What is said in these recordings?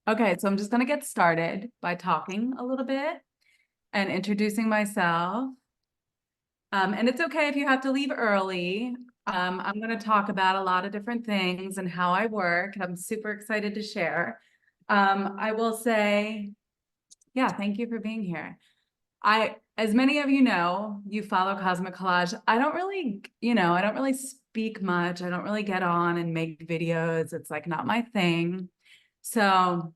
Okay, so I'm just going to get started by talking a little bit and introducing myself. And it's okay if you have to leave early. I'm going to talk about a lot of different things and how I work. I'm super excited to share. I will say, yeah, thank you for being here. As many of you know, you follow Cosmic Collage. I don't really, I don't really speak much. I don't really get on and make videos. It's like not my thing. So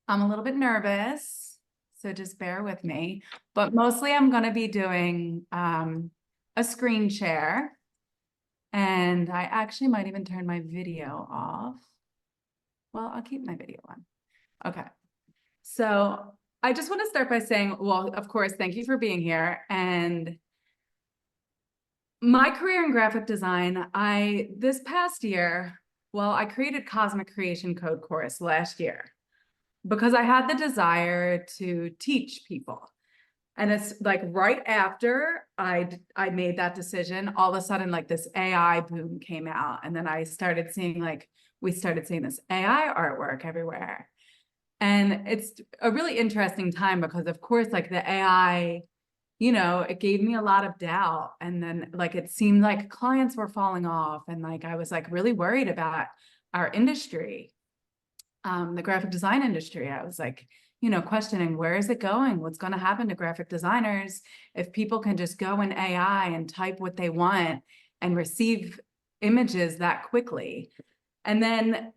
I'm a little bit nervous, so just bear with me. But mostly I'm going to be doing a screen share. And I actually might even turn my video off. Well, I'll keep my video on. Okay. So I just want to start by saying, well, of course, thank you for being here. And my career in graphic design, this past year, well, I created Cosmic Creation Code course last year because I had the desire to teach people. And it's like right after I made that decision, all of a sudden like this AI boom came out. And then we started seeing this AI artwork everywhere. And it's a really interesting time because of course, like the AI, it gave me a lot of doubt. And then like it seemed like clients were falling off. And like I was like really worried about our industry, the graphic design industry. I was like, questioning where is it going? What's going to happen to graphic designers if people can just go in AI and type what they want and receive images that quickly? And then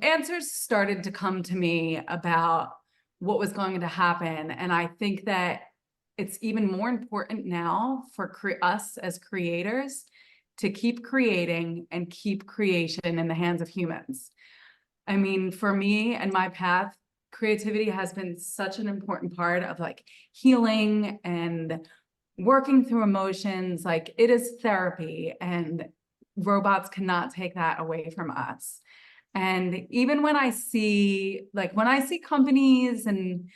answers started to come to me about what was going to happen. And I think that it's even more important now for us as creators to keep creating and keep creation in the hands of humans. I mean, for me and my path, creativity has been such an important part of like healing and working through emotions. Like it is therapy, and robots cannot take that away from us. And even when I see companies and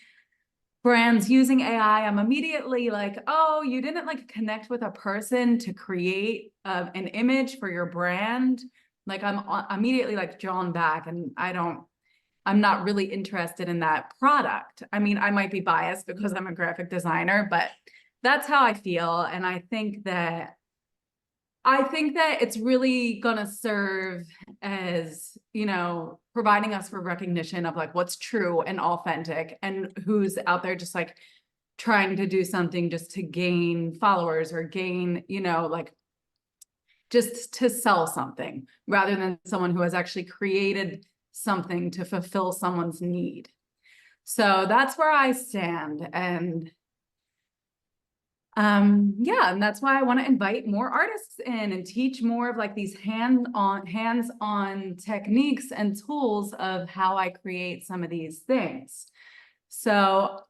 brands using AI, I'm immediately like, oh, you didn't like connect with a person to create an image for your brand. Like I'm immediately like drawn back, and I'm not really interested in that product. I mean, I might be biased because I'm a graphic designer, but that's how I feel. And I think that it's really gonna serve as, providing us for recognition of like what's true and authentic and who's out there just like trying to do something just to gain followers or gain, like just to sell something rather than someone who has actually created something to fulfill someone's need. So that's where I stand. And yeah, and that's why I want to invite more artists in and teach more of like these hands-on techniques and tools of how I create some of these things. So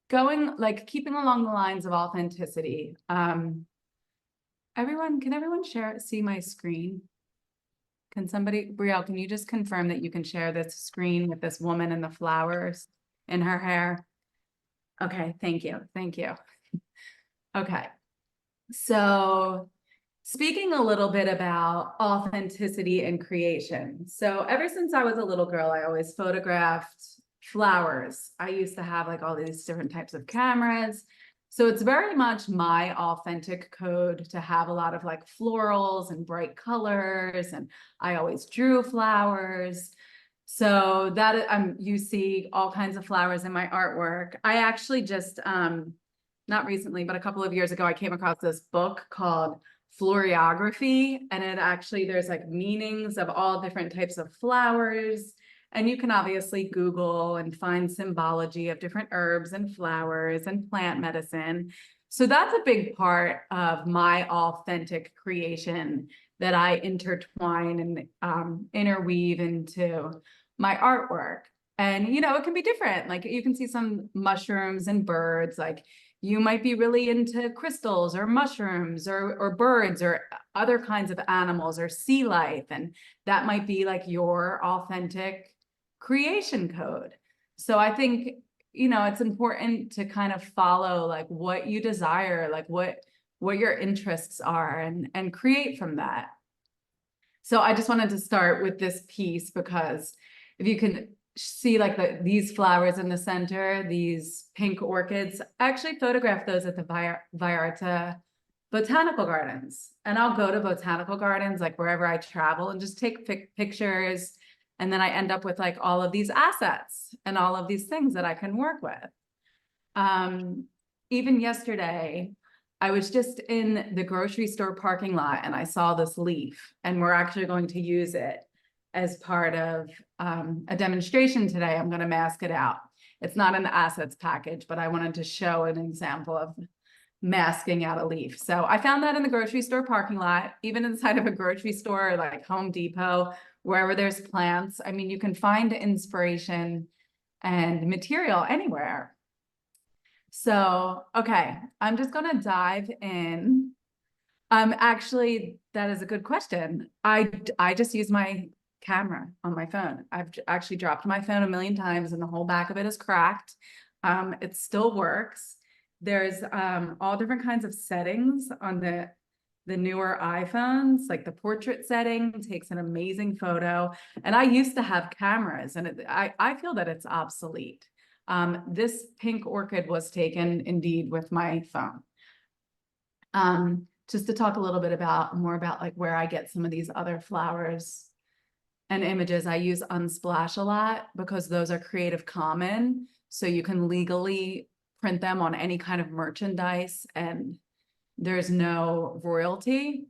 keeping along the lines of authenticity. Can everyone see my screen? Can somebody, Brielle, can you just confirm that you can share this screen with this woman and the flowers in her hair? Okay, thank you. Thank you. Okay. So speaking a little bit about authenticity and creation. So ever since I was a little girl, I always photographed flowers. I used to have like all these different types of cameras. So it's very much my authentic code to have a lot of like florals and bright colors. And I always drew flowers. So that you see all kinds of flowers in my artwork. I actually just, not recently, but a couple of years ago, I came across this book called Florography, and there's like meanings of all different types of flowers. And you can obviously Google and find symbology of different herbs and flowers and plant medicine. So that's a big part of my authentic creation that I intertwine and interweave into my artwork. And, it can be different. Like you can see some mushrooms and birds, like you might be really into crystals or mushrooms or birds or other kinds of animals or sea life. And that might be like your authentic creation code. So I think, it's important to kind of follow like what you desire, like what your interests are and create from that. So I just wanted to start with this piece because if you can see like these flowers in the center, these pink orchids, I actually photographed those at the Vallarta Botanical Gardens. And I'll go to botanical gardens, like wherever I travel, and just take pictures. And then I end up with like all of these assets and all of these things that I can work with. Even yesterday, I was just in the grocery store parking lot and I saw this leaf, and we're actually going to use it as part of a demonstration today. I'm going to mask it out. It's not in the assets package, but I wanted to show an example of masking out a leaf. So I found that in the grocery store parking lot, even inside of a grocery store like Home Depot, wherever there's plants. I mean, you can find inspiration and material anywhere. So, okay, I'm just going to dive in. Actually, that is a good question. I just use my camera on my phone. I've actually dropped my phone a million times and the whole back of it is cracked. It still works. There's all different kinds of settings on the newer iPhones, like the portrait setting takes an amazing photo. And I used to have cameras and I feel that it's obsolete. This pink orchid was taken indeed with my phone. Just to talk a little bit more about like where I get some of these other flowers and images. I use Unsplash a lot because those are Creative Commons, so you can legally print them on any kind of merchandise and there's no royalty.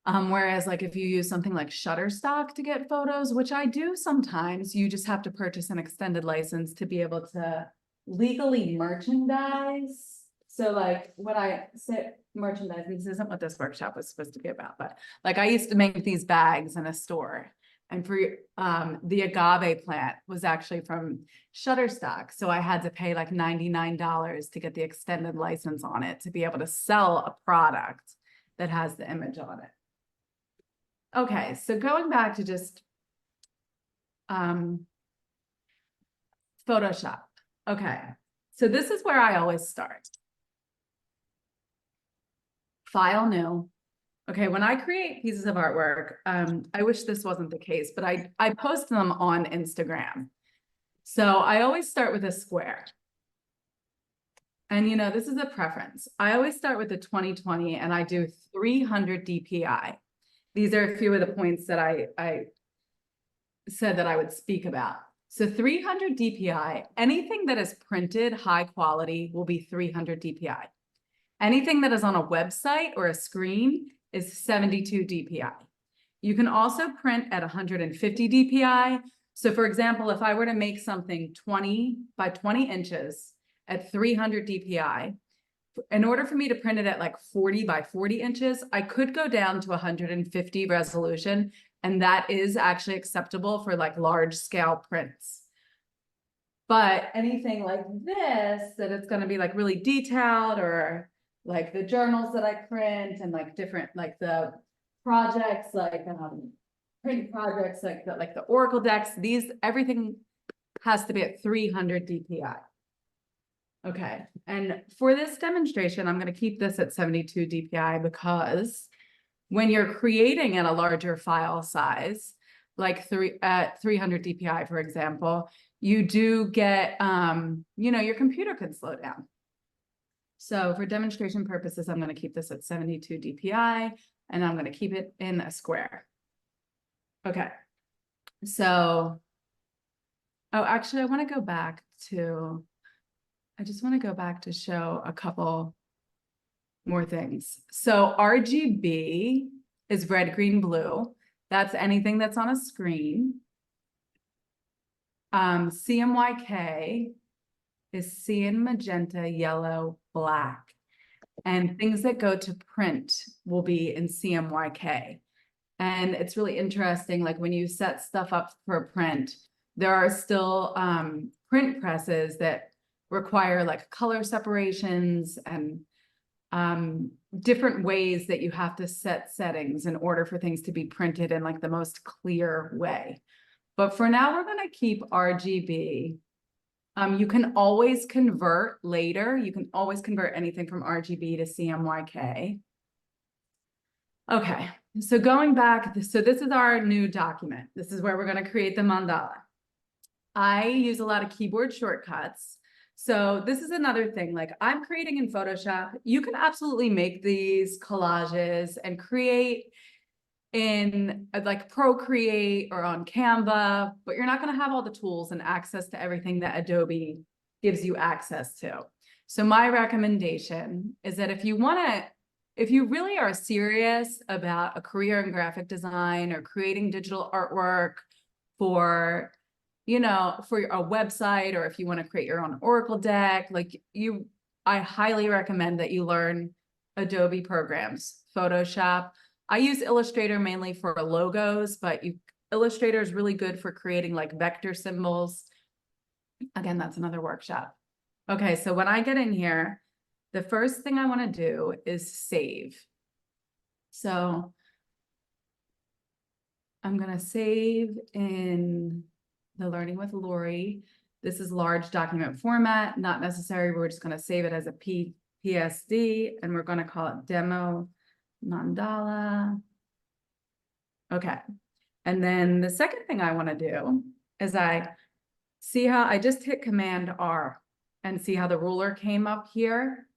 Whereas like if you use something like Shutterstock to get photos, which I do sometimes, you just have to purchase an extended license to be able to legally merchandise. So like when I say merchandise, this isn't what this workshop was supposed to be about, but like I used to make these bags in a store, and for the agave plant was actually from Shutterstock. So I had to pay like $99 to get the extended license on it to be able to sell a product that has the image on it. Okay, so going back to just Photoshop. Okay, so this is where I always start. File new. Okay, when I create pieces of artwork, I wish this wasn't the case, but I post them on Instagram. So I always start with a square. And you know, this is a preference. I always start with the 2020 and I do 300 DPI. These are a few of the points that I said that I would speak about. So 300 DPI, anything that is printed high quality will be 300 DPI. Anything that is on a website or a screen is 72 DPI. You can also print at 150 DPI. So for example, if I were to make something 20 by 20 inches at 300 DPI, in order for me to print it at like 40 by 40 inches, I could go down to 150 resolution, and that is actually acceptable for like large scale prints. But anything like this, that it's going to be like really detailed, or like the journals that I print and like different, like the projects, like print projects, like the Oracle decks, everything has to be at 300 DPI. Okay, and for this demonstration, I'm going to keep this at 72 DPI because when you're creating at a larger file size, like 300 DPI, for example, you do get, you know, your computer could slow down. So for demonstration purposes, I'm going to keep this at 72 DPI and I'm going to keep it in a square. Okay, so, oh, actually, I want to go back to, I just want to go back to show a couple more things. So RGB is red, green, blue. That's anything that's on a screen. CMYK is cyan, magenta, yellow, black. And things that go to print will be in CMYK. And it's really interesting, like when you set stuff up for a print, there are still print presses that require like color separations and different ways that you have to set settings in order for things to be printed in like the most clear way. But for now, we're going to keep RGB. You can always convert later. You can always convert anything from RGB to CMYK. Okay, so going back, so this is our new document. This is where we're going to create the mandala. I use a lot of keyboard shortcuts. So this is another thing, like I'm creating in Photoshop. You can absolutely make these collages and create in like Procreate or on Canva, but you're not going to have all the tools and access to everything that Adobe gives you access to. So my recommendation is that if you really are serious about a career in graphic design or creating digital artwork for, for a website, or if you want to create your own Oracle deck, I highly recommend that you learn Adobe programs, Photoshop. I use Illustrator mainly for logos, but Illustrator is really good for creating like vector symbols. Again, that's another workshop. Okay, so when I get in here, the first thing I want to do is save. So I'm going to save in the Learning with Lori. This is large document format, not necessary. We're just going to save it as a PSD, and we're going to call it Demo Mandala. Okay. And then the second thing I want to do is I see how I just hit Command R and see how the ruler came up here.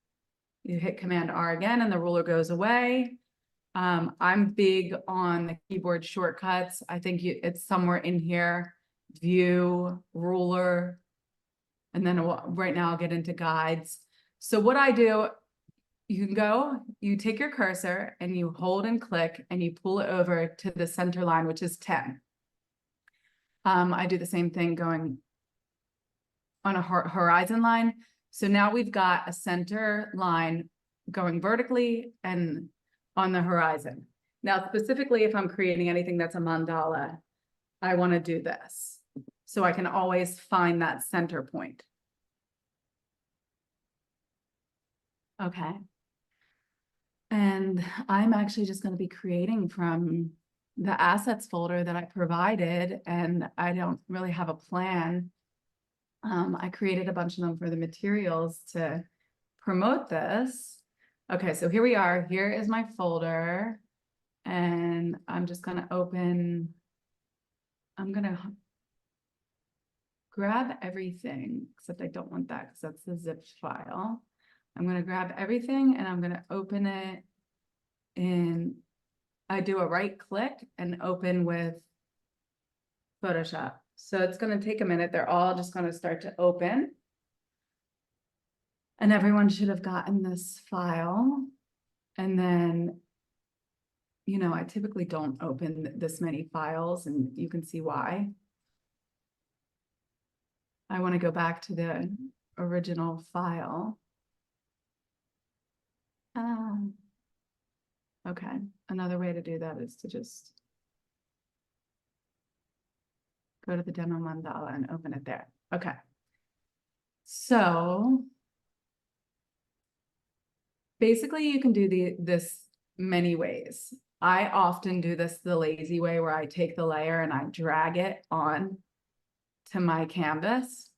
You hit Command R again and the ruler goes away. I'm big on the keyboard shortcuts. I think it's somewhere in here, View, Ruler, and then right now I'll get into guides. So what I do, you take your cursor and you hold and click and you pull it over to the center line, which is 10. I do the same thing going on a horizon line. So now we've got a center line going vertically and on the horizon. Now, specifically, if I'm creating anything that's a mandala, I want to do this. So I can always find that center point. Okay. And I'm actually just going to be creating from the assets folder that I provided, and I don't really have a plan. I created a bunch of them for the materials to promote this. Okay, so here we are. Here is my folder, and I'm just going to I'm going to grab everything, except I don't want that because that's the zip file. I'm going to grab everything and I'm going to open it I do a right click and open with Photoshop. So it's going to take a minute. They're all just going to start to open. And everyone should have gotten this file. And then, I typically don't open this many files, and you can see why. I want to go back to the original file. Okay, another way to do that is to just go to the demo mandala and open it there. Okay. So basically you can do this many ways. I often do this the lazy way, where I take the layer and I drag it on to my canvas.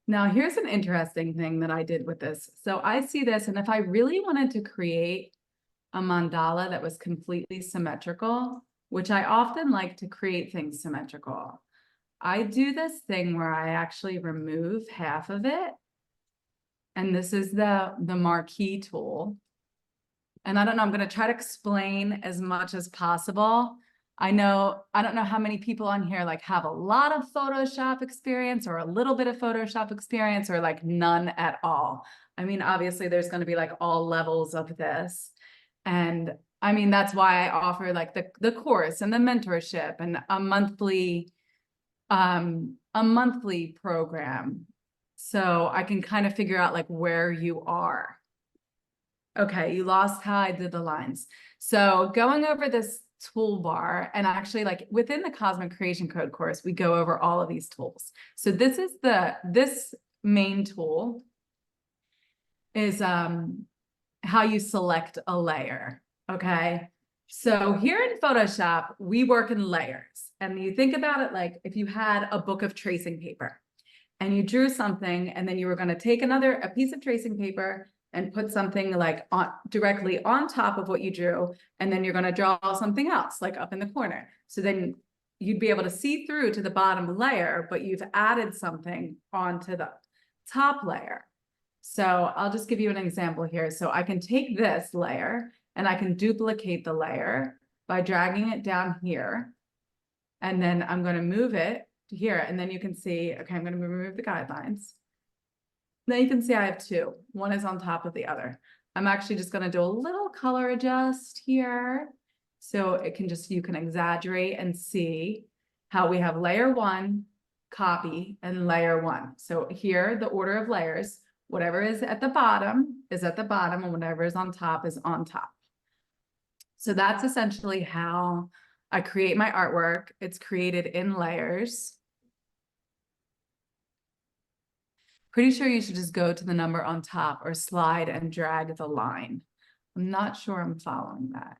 Now, here's an interesting thing that I did with this. So I see this, and if I really wanted to create a mandala that was completely symmetrical, which I often like to create things symmetrical, I do this thing where I actually remove half of it. And this is the marquee tool. And I don't know, I'm going to try to explain as much as possible. I don't know how many people on here have a lot of Photoshop experience, or a little bit of Photoshop experience, or none at all. I mean, obviously there's going to be all levels of this. And I mean, that's why I offer the course and the mentorship and a monthly program. So I can kind of figure out where you are. Okay, you lost how I did the lines. So going over this toolbar, and actually within the Cosmic Creation Code course, we go over all of these tools. So this is this main tool is how you select a layer. Okay. So here in Photoshop, we work in layers, and you think about it if you had a book of tracing paper and you drew something, and then you were going to take a piece of tracing paper and put something like directly on top of what you drew, and then you're going to draw something else like up in the corner. So then you'd be able to see through to the bottom layer, but you've added something onto the top layer. So I'll just give you an example here. So I can take this layer and I can duplicate the layer by dragging it down here. And then I'm going to move it to here. And then you can see, okay, I'm going to remove the guidelines. Then you can see I have two. One is on top of the other. I'm actually just going to do a little color adjust here. So it can just, you can exaggerate and see how we have layer one, copy, and layer one. So here, the order of layers, whatever is at the bottom is at the bottom, and whatever is on top is on top. So that's essentially how I create my artwork. It's created in layers. Pretty sure you should just go to the number on top or slide and drag the line. I'm not sure I'm following that.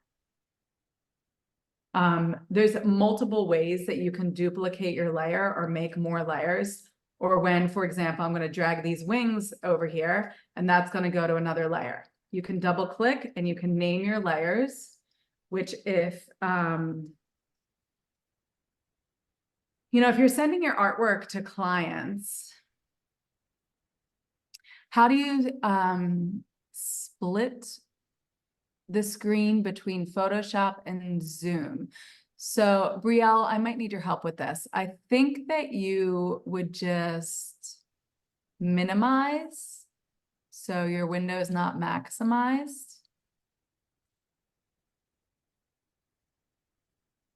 There's multiple ways that you can duplicate your layer or make more layers. Or when, for example, I'm going to drag these wings over here, and that's going to go to another layer. You can double click and you can name your layers, which if, if you're sending your artwork to clients, how do you split the screen between Photoshop and Zoom? So Brielle, I might need your help with this. I think that you would just minimize so your window is not maximized.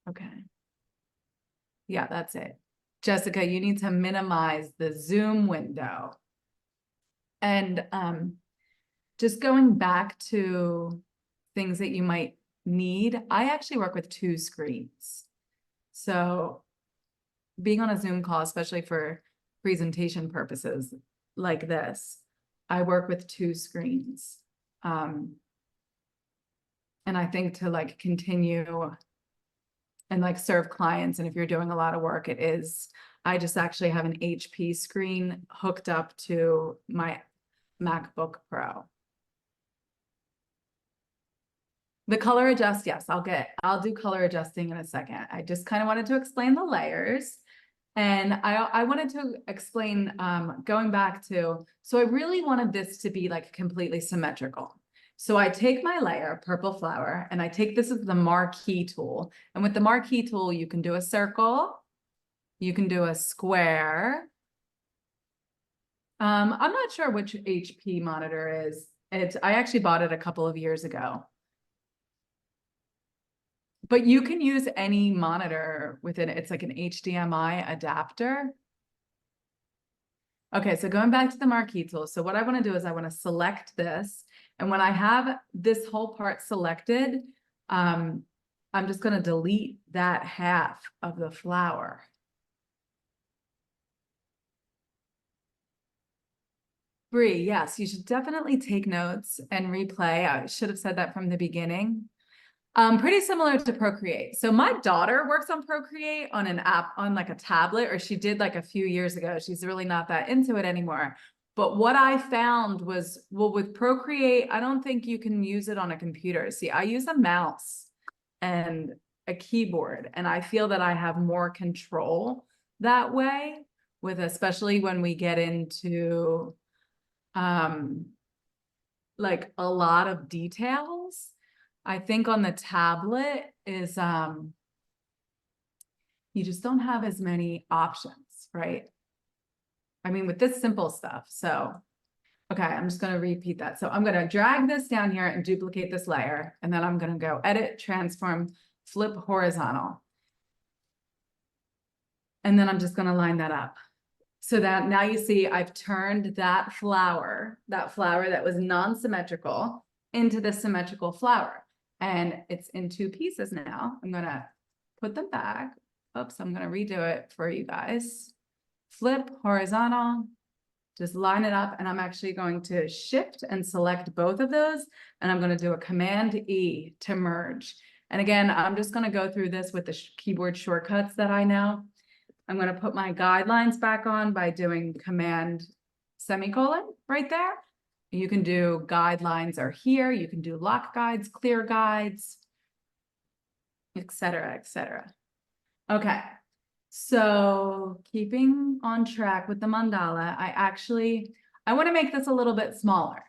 Okay. Yeah, that's it. Jessica, you need to minimize the Zoom window. And just going back to things that you might need, I actually work with two screens. So being on a Zoom call, especially for presentation purposes like this, I work with two screens. And I think to like continue and like serve clients, and if you're doing a lot of work, I just actually have an HP screen hooked up to my MacBook Pro. The color adjust, yes, I'll do color adjusting in a second. I just kind of wanted to explain the layers. And I wanted to explain, going back to, so I really wanted this to be like completely symmetrical. So I take my layer, purple flower, and I take this as the marquee tool. And with the marquee tool, you can do a circle, you can do a square. I'm not sure which HP monitor is. I actually bought it a couple of years ago. But you can use any monitor with it. It's like an HDMI adapter. Okay, so going back to the marquee tool. So what I want to do is I want to select this. And when I have this whole part selected, I'm just going to delete that half of the flower. Bree, yes, you should definitely take notes and replay. I should have said that from the beginning. Pretty similar to Procreate. So my daughter works on Procreate on an app, on like a tablet, or she did like a few years ago. She's really not that into it anymore. But what I found was, well, with Procreate, I don't think you can use it on a computer. See, I use a mouse and a keyboard, and I feel that I have more control that way, with especially when we get into like a lot of details. I think on the tablet is, you just don't have as many options, right? I mean, with this simple stuff. So, okay, I'm just going to repeat that. So I'm going to drag this down here and duplicate this layer. And then I'm going to go edit, transform, flip horizontal. And then I'm just going to line that up. So that now you see I've turned that flower that was non-symmetrical into the symmetrical flower. And it's in two pieces now. I'm going to put them back. Oops, I'm going to redo it for you guys. Flip horizontal, just line it up. And I'm actually going to shift and select both of those. And I'm going to do a Command E to merge. And again, I'm just going to go through this with the keyboard shortcuts that I know. I'm going to put my guidelines back on by doing Command semicolon right there. You can do guidelines are here. You can do lock guides, clear guides, et cetera, et cetera. Okay. So keeping on track with the mandala, I want to make this a little bit smaller.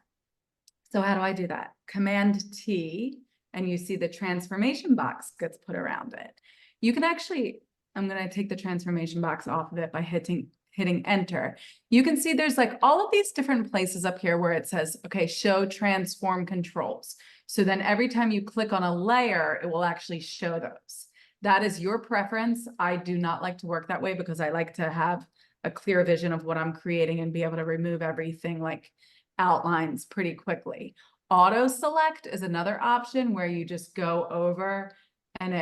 So how do I do that? Command T, and you see the transformation box gets put around it. You can actually, I'm going to take the transformation box off of it by hitting enter. You can see there's like all of these different places up here where it says, okay, show transform controls. So then every time you click on a layer, it will actually show those. That is your preference. I do not like to work that way because I like to have a clear vision of what I'm creating and be able to remove everything like outlines pretty quickly. Auto select is another option where you just go over and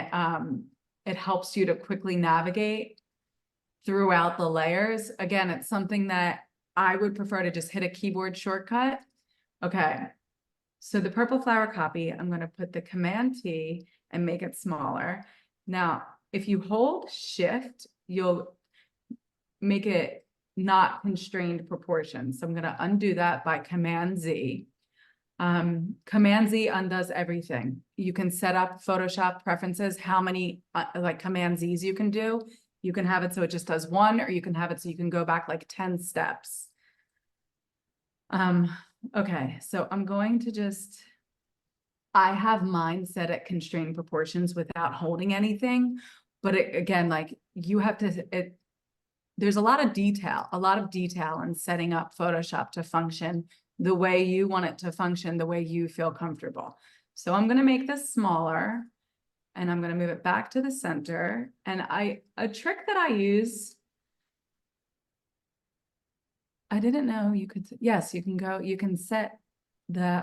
it helps you to quickly navigate throughout the layers. Again, it's something that I would prefer to just hit a keyboard shortcut. Okay, so the purple flower copy, I'm going to put the Command T and make it smaller. Now, if you hold Shift, you'll make it not constrained proportions. So I'm going to undo that by Command Z. Command Z undoes everything. You can set up Photoshop preferences, how many like Command Zs you can do. You can have it so it just does one, or you can have it so you can go back like 10 steps. Okay, so I'm going to just, I have mine set at constrained proportions without holding anything, but again, like you have to, there's a lot of detail in setting up Photoshop to function the way you want it to function, the way you feel comfortable. So I'm going to make this smaller and I'm going to move it back to the center. And a trick that I use, I didn't know you could, yes, you can set the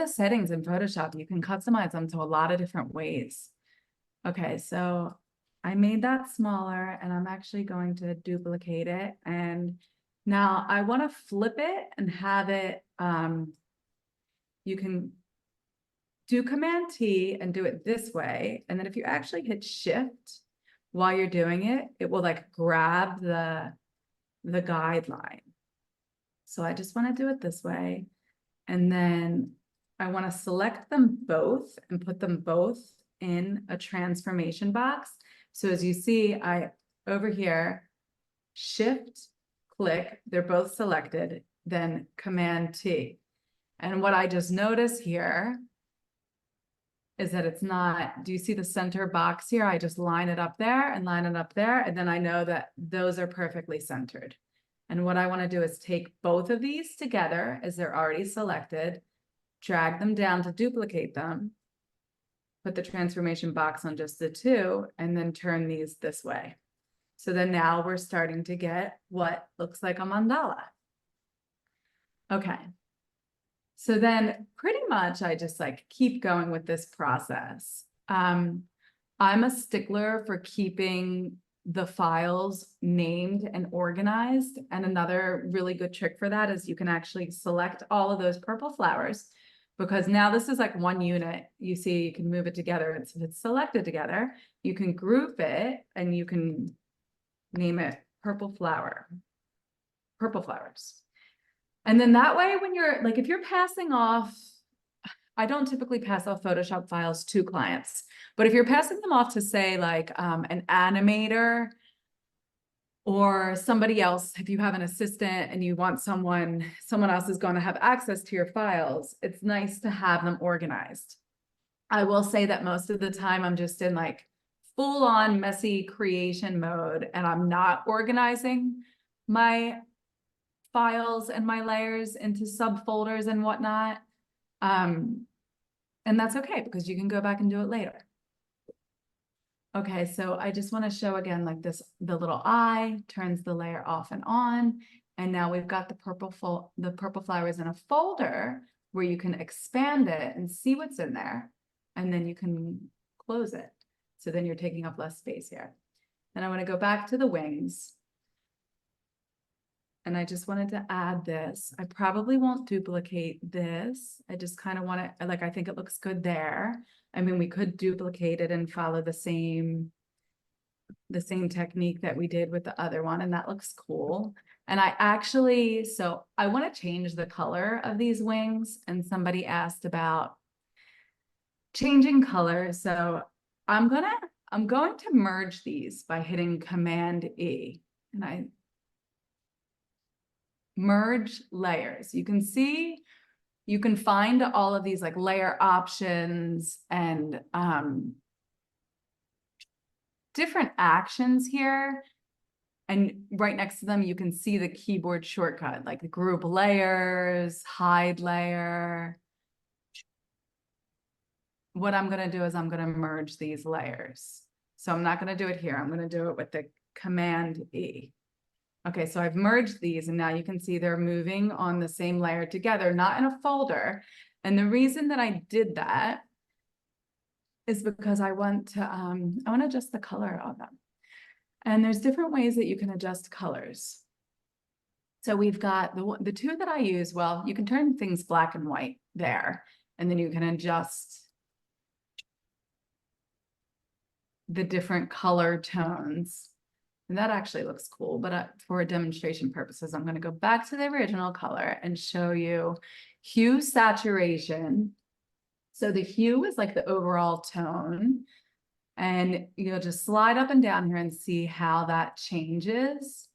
settings in Photoshop. You can customize them to a lot of different ways. Okay, so I made that smaller and I'm actually going to duplicate it. And now I want to flip it and have it, you can do Command T and do it this way. And then if you actually hit Shift while you're doing it, it will like grab the guideline. So I just want to do it this way. And then I want to select them both and put them both in a transformation box. So as you see, over here, Shift, click, they're both selected, then Command T. And what I just noticed here is that it's not, do you see the center box here? I just line it up there and line it up there. And then I know that those are perfectly centered. And what I want to do is take both of these together as they're already selected, drag them down to duplicate them, put the transformation box on just the two, and then turn these this way. So then now we're starting to get what looks like a mandala. Okay. So then pretty much I just like keep going with this process. I'm a stickler for keeping the files named and organized. And another really good trick for that is you can actually select all of those purple flowers, because now this is like one unit. You see, you can move it together. It's selected together. You can group it and you can name it purple flower, purple flowers. And then that way, when you're like, if you're passing off, I don't typically pass off Photoshop files to clients, but if you're passing them off to say like an animator or somebody else, if you have an assistant and you want someone else is going to have access to your files, it's nice to have them organized. I will say that most of the time I'm just in like full on messy creation mode and I'm not organizing my files and my layers into subfolders and whatnot. And that's okay because you can go back and do it later. Okay, so I just want to show again like this, the little eye turns the layer off and on. And now we've got the purple flowers in a folder where you can expand it and see what's in there. And then you can close it. So then you're taking up less space here. Then I want to go back to the wings. And I just wanted to add this. I probably won't duplicate this. I just kind of want to, like, I think it looks good there. I mean, we could duplicate it and follow the same the same technique that we did with the other one, and that looks cool. And so I want to change the color of these wings, and somebody asked about changing color. So I'm going to merge these by hitting Command E, and I merge layers. You can see, you can find all of these like layer options and different actions here. And right next to them, you can see the keyboard shortcut, like the group layers, hide layer. What I'm going to do is I'm going to merge these layers. So I'm not going to do it here. I'm going to do it with the Command E. Okay, so I've merged these, and now you can see they're moving on the same layer together, not in a folder. And the reason that I did that is because I want to adjust the color of them. And there's different ways that you can adjust colors. So we've got the two that I use. Well, you can turn things black and white there, and then you can adjust the different color tones. And that actually looks cool, but for demonstration purposes, I'm going to go back to the original color and show you hue saturation. So the hue is like the overall tone, and you'll just slide up and down here and see how that changes.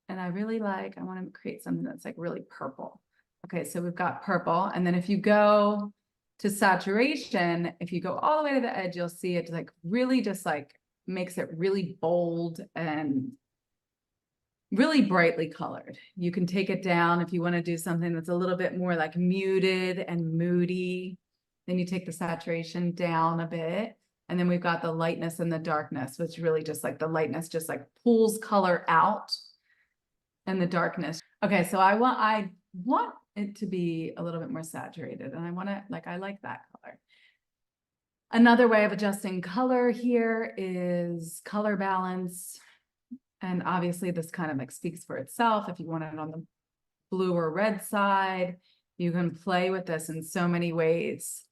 And I want to create something that's like really purple. Okay, so we've got purple, and then if you go to saturation, if you go all the way to the edge, you'll see it like really just like makes it really bold and really brightly colored. You can take it down if you want to do something that's a little bit more like muted and moody. Then you take the saturation down a bit. And then we've got the lightness and the darkness, which really just like the lightness just like pulls color out, and the darkness. Okay, so I want it to be a little bit more saturated, and I like that color. Another way of adjusting color here is color balance. And obviously this kind of like speaks for itself. If you want it on the blue or red side, you can play with this in so many ways.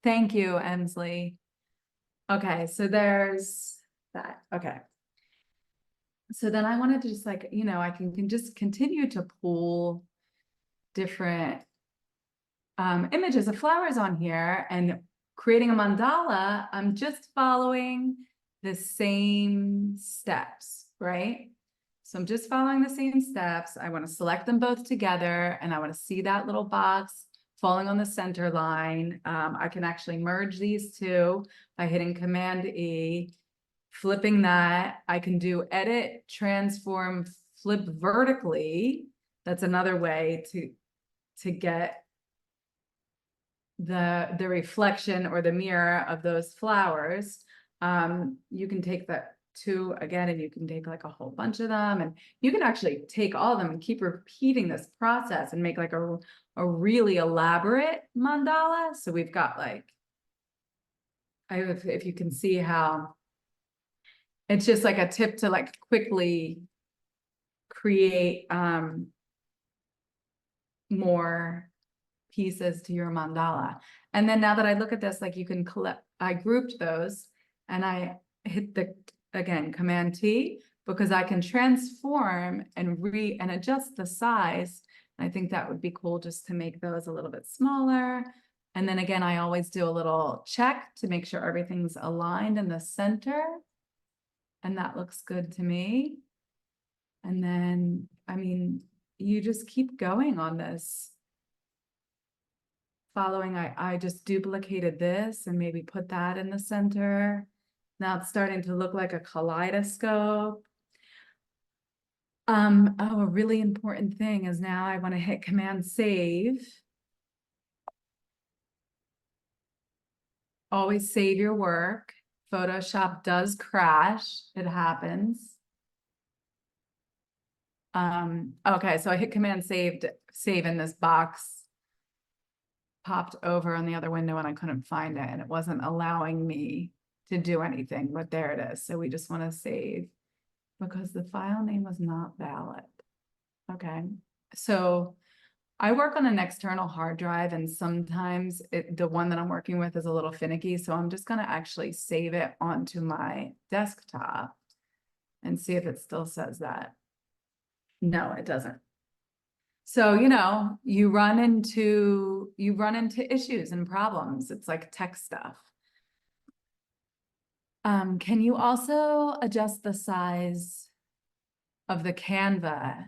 Thank you, Emsley. Okay, so there's that. Okay. So then I wanted to just like, I can just continue to pull different images of flowers on here, and creating a mandala, I'm just following the same steps, right? So I'm just following the same steps. I want to select them both together, and I want to see that little box falling on the center line. I can actually merge these two by hitting Command E, flipping that. I can do edit, transform, flip vertically. That's another way to get the reflection or the mirror of those flowers. You can take that two again, and you can take like a whole bunch of them, and you can actually take all of them and keep repeating this process and make like a really elaborate mandala. So we've got like, if you can see how it's just like a tip to like quickly create more pieces to your mandala. And then now that I look at this, like you can I grouped those, and I hit again, Command T, because I can transform and adjust the size. I think that would be cool just to make those a little bit smaller. And then again, I always do a little check to make sure everything's aligned in the center. And that looks good to me. And then, you just keep going on this. Following, I just duplicated this and maybe put that in the center. Now it's starting to look like a kaleidoscope. A really important thing is now I want to hit Command Save. Always save your work. Photoshop does crash. It happens. Okay, so I hit Command Save, and this box popped over on the other window, and I couldn't find it, and it wasn't allowing me to do anything, but there it is. So we just want to save because the file name was not valid. Okay, so I work on an external hard drive, and sometimes the one that I'm working with is a little finicky. So I'm just going to actually save it onto my desktop and see if it still says that. No, it doesn't. So, you run into issues and problems. It's like tech stuff. Can you also adjust the size of the canvas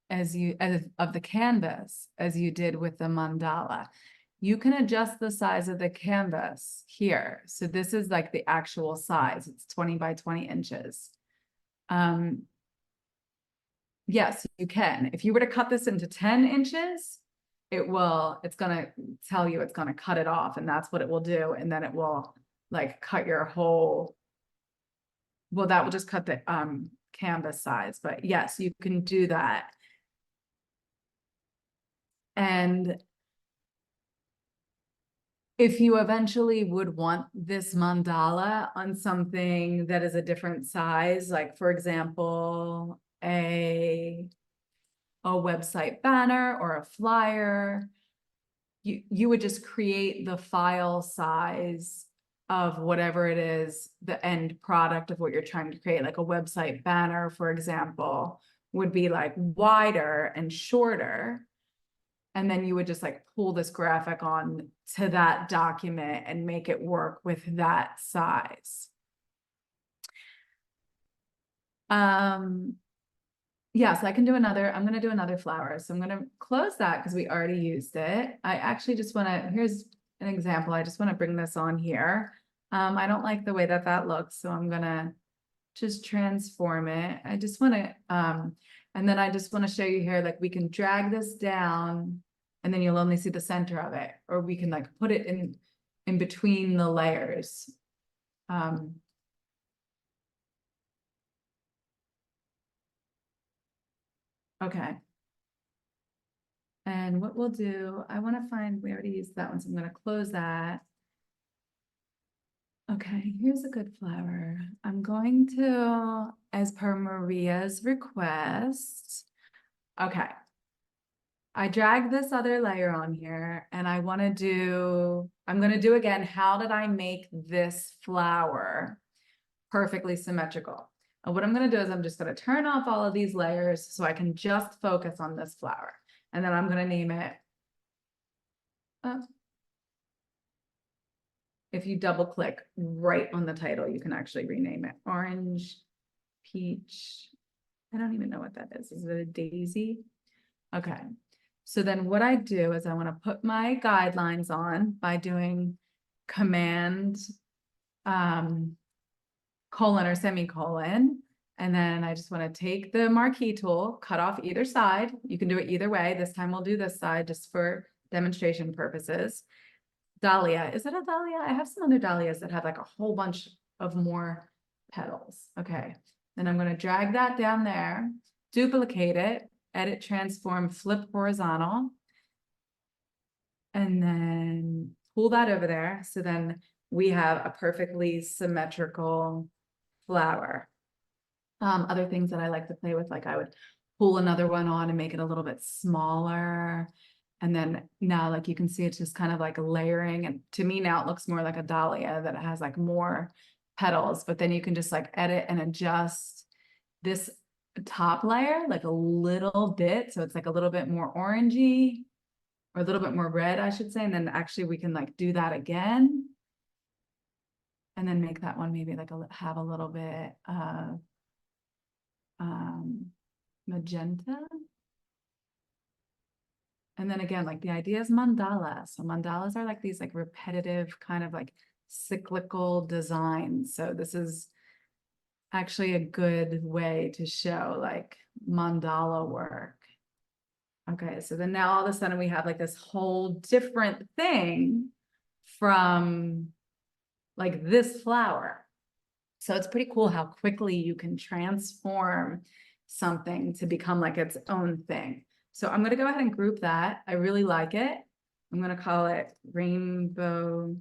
of the canvas as you did with the mandala? You can adjust the size of the canvas here. So this is like the actual size. It's 20 by 20 inches. Yes, you can. If you were to cut this into 10 inches, it's gonna tell you it's gonna cut it off, and that's what it will do. And then it will like cut your whole, well, that will just cut the canvas size. But yes, you can do that. And if you eventually would want this mandala on something that is a different size, like for example, a website banner or a flyer, you would just create the file size of whatever it is, the end product of what you're trying to create. Like a website banner, for example, would be like wider and shorter. And then you would just like pull this graphic on to that document and make it work with that size. Yes, I can do another. I'm going to do another flower. So I'm going to close that because we already used it. I actually just want to, here's an example. I just want to bring this on here. I don't like the way that that looks, so I'm going to just transform it. I just want to, and then I just want to show you here, like we can drag this down and then you'll only see the center of it, or we can like put it in between the layers. Okay. And what we'll do, I want to find, we already used that one, so I'm going to close that. Okay, here's a good flower. I'm going to, as per Maria's request, okay. I dragged this other layer on here and I want to do, I'm going to do again, how did I make this flower perfectly symmetrical? And what I'm going to do is I'm just going to turn off all of these layers so I can just focus on this flower. And then I'm going to name it, if you double click right on the title, you can actually rename it Orange Peach. I don't even know what that is. Is it a daisy? Okay. So then what I do is I want to put my guidelines on by doing command colon or semicolon. And then I just want to take the marquee tool, cut off either side. You can do it either way. This time we'll do this side just for demonstration purposes. Dahlia, is it a dahlia? I have some other dahlias that have like a whole bunch of more petals. Okay, then I'm going to drag that down there, duplicate it, edit, transform, flip horizontal, and then pull that over there. So then we have a perfectly symmetrical flower. Other things that I like to play with, like I would pull another one on and make it a little bit smaller. And then now, like you can see, it's just kind of like layering. And to me now, it looks more like a dahlia that it has like more petals. But then you can just like edit and adjust this top layer like a little bit. So it's like a little bit more orangey or a little bit more red, I should say. And then actually we can like do that again. And then make that one maybe like have a little bit of magenta. And then again, like the idea is mandala. So mandalas are like these like repetitive kind of like cyclical designs. So this is actually a good way to show like mandala work. Okay, so then now all of a sudden we have like this whole different thing from like this flower. So it's pretty cool how quickly you can transform something to become like its own thing. So I'm going to go ahead and group that. I really like it. I'm going to call it Rainbow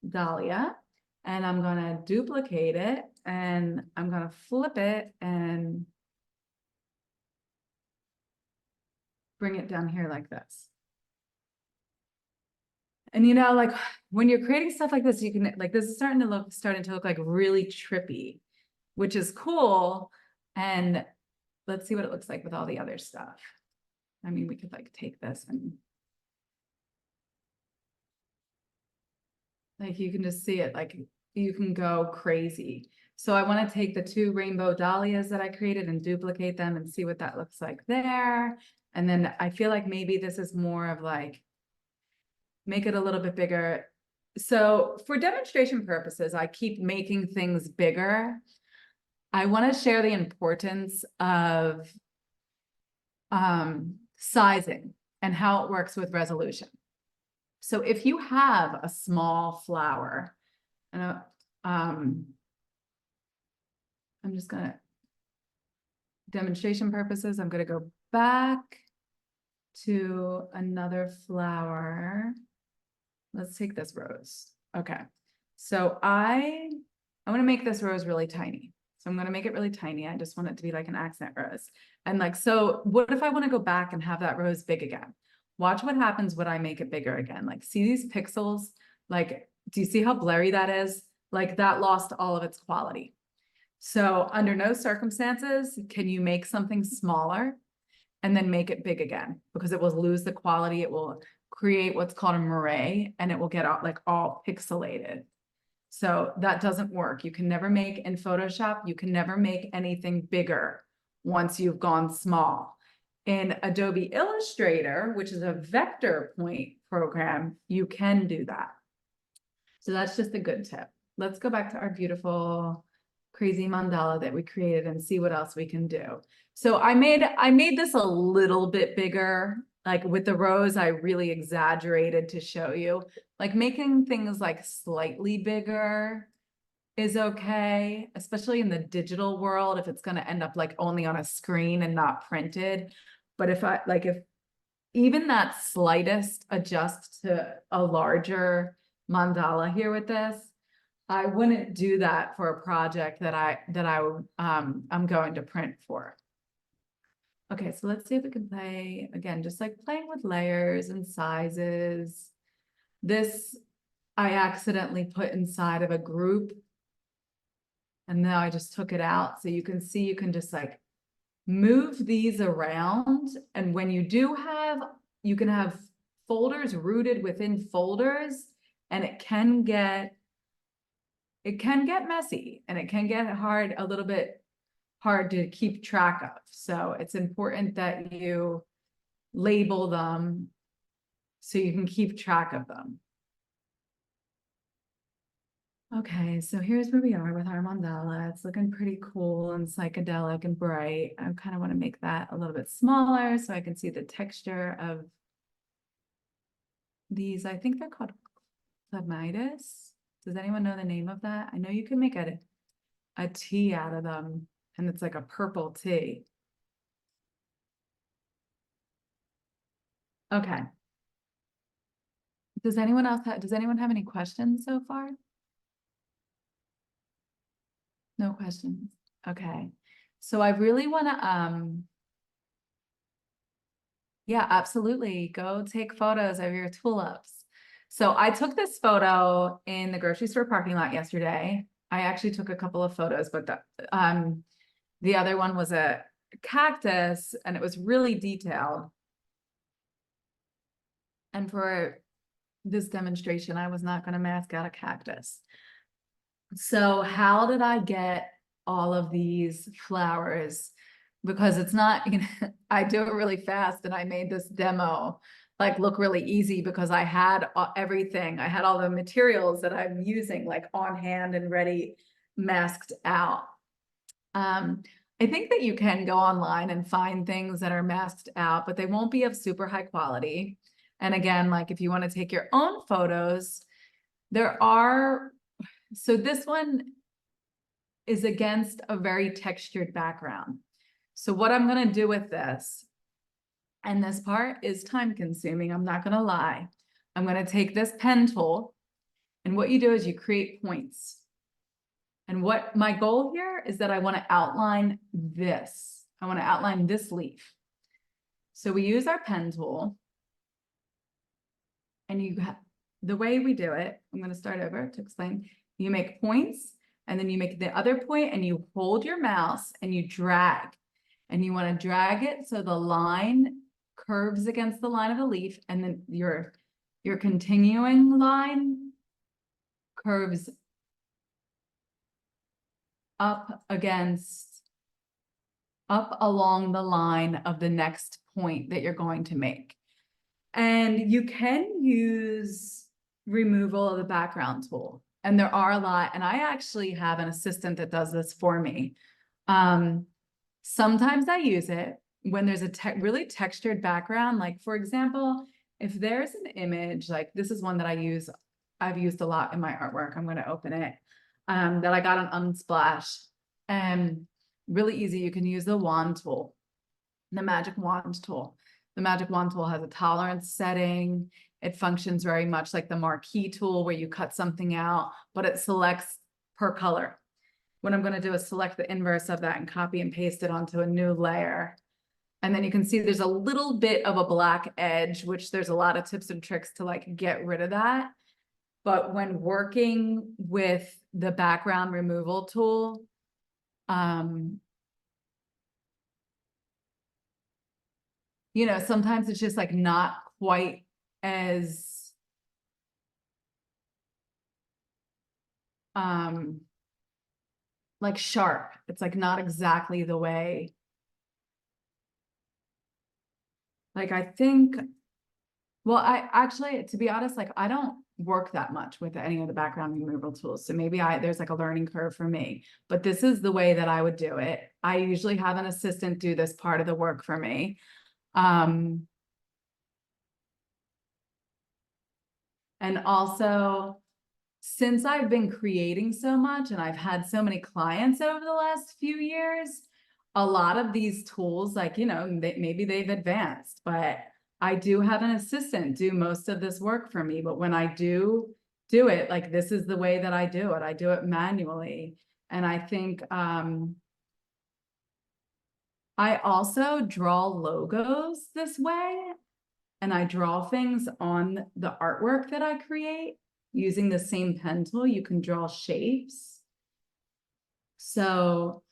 Dahlia. And I'm going to duplicate it and I'm going to flip it and bring it down here like this. And you know, like when you're creating stuff like this, you can like this is starting to look like really trippy, which is cool. And let's see what it looks like with all the other stuff. I mean, we could like take this and like you can just see it, like you can go crazy. So I want to take the 2 rainbow dahlias that I created and duplicate them and see what that looks like there. And then I feel like maybe this is more of like, make it a little bit bigger. So for demonstration purposes, I keep making things bigger. I want to share the importance of sizing and how it works with resolution. So if you have a small flower, and I'm just gonna, demonstration purposes, I'm gonna go back to another flower. Let's take this rose. Okay, so I want to make this rose really tiny. So I'm going to make it really tiny. I just want it to be like an accent rose. And like, so what if I want to go back and have that rose big again? Watch what happens when I make it bigger again. Like, see these pixels? Like, do you see how blurry that is? Like that lost all of its quality. So under no circumstances can you make something smaller and then make it big again, because it will lose the quality. It will create what's called a moire, and it will get out like all pixelated. So that doesn't work. You can never make in Photoshop, you can never make anything bigger once you've gone small. In Adobe Illustrator, which is a vector point program, you can do that. So that's just a good tip. Let's go back to our beautiful crazy mandala that we created and see what else we can do. So I made this a little bit bigger. Like with the rose, I really exaggerated to show you. Like making things like slightly bigger is okay, especially in the digital world, if it's going to end up like only on a screen and not printed. But if even that slightest adjust to a larger mandala here with this, I wouldn't do that for a project that I'm going to print for. Okay, so let's see if we can play again, just like playing with layers and sizes. This I accidentally put inside of a group, and now I just took it out. So you can see, you can just like move these around. And when you do you can have folders rooted within folders, and it can get messy, and it can get a little bit hard to keep track of. So it's important that you label them so you can keep track of them. Okay, so here's where we are with our mandala. It's looking pretty cool and psychedelic and bright. I kind of want to make that a little bit smaller so I can see the texture of these. I think they're called clematis. Does anyone know the name of that? I know you can make a tea out of them, and it's like a purple tea. Okay. Does anyone have any questions so far? No questions. Okay. So I really want to, yeah, absolutely. Go take photos of your tulips. So I took this photo in the grocery store parking lot yesterday. I actually took a couple of photos, but the other one was a cactus, and it was really detailed. And for this demonstration, I was not going to mask out a cactus. So how did I get all of these flowers? Because it's not, I do it really fast, and I made this demo like look really easy because I had everything. I had all the materials that I'm using like on hand and ready, masked out. I think that you can go online and find things that are masked out, but they won't be of super high quality. And again, like if you want to take your own photos, so this one is against a very textured background. So what I'm going to do with this, and this part is time consuming, I'm not going to lie. I'm going to take this pen tool, and what you do is you create points. And what my goal here is that I want to outline this. I want to outline this leaf. So we use our pen tool. And the way we do it, I'm going to start over to explain. You make points, and then you make the other point, and you hold your mouse and you drag. And you want to drag it so the line curves against the line of the leaf, and then your continuing line curves up along the line of the next point that you're going to make. And you can use removal of the background tool. And there are a lot, and I actually have an assistant that does this for me. Sometimes I use it when there's a really textured background. Like, for example, if there's an image, like this is one that I've used a lot in my artwork. I'm going to open it, that I got on Unsplash. And really easy, you can use the wand tool, the magic wand tool. The magic wand tool has a tolerance setting. It functions very much like the marquee tool where you cut something out, but it selects per color. What I'm going to do is select the inverse of that and copy and paste it onto a new layer. And then you can see there's a little bit of a black edge, which there's a lot of tips and tricks to like get rid of that. But when working with the background removal tool, you know, sometimes it's just like not quite as like sharp. It's like not exactly the way. Like I think, well, I actually, to be honest, like I don't work that much with any of the background removal tools. So maybe there's like a learning curve for me, but this is the way that I would do it. I usually have an assistant do this part of the work for me. And also, since I've been creating so much and I've had so many clients over the last few years, a lot of these tools, like, you know, maybe they've advanced, but I do have an assistant do most of this work for me. But when I do it, like, this is the way that I do it. I do it manually. And I think I also draw logos this way. And I draw things on the artwork that I create. Using the same pen tool, you can draw shapes. So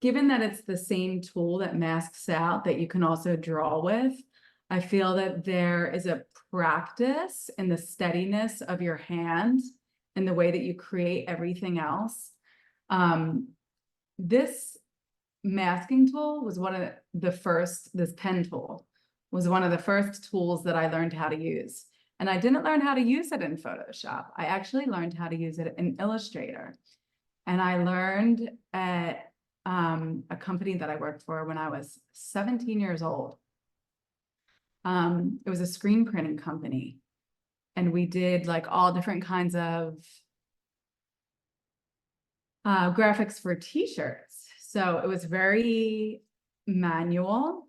given that it's the same tool that masks out that you can also draw with, I feel that there is a practice in the steadiness of your hand and the way that you create everything else. This masking tool was one of the first, this pen tool was one of the first tools that I learned how to use. And I didn't learn how to use it in Photoshop. I actually learned how to use it in Illustrator. And I learned at a company that I worked for when I was 17 years old. It was a screen printing company. And we did like all different kinds of graphics for t-shirts. So it was very manual.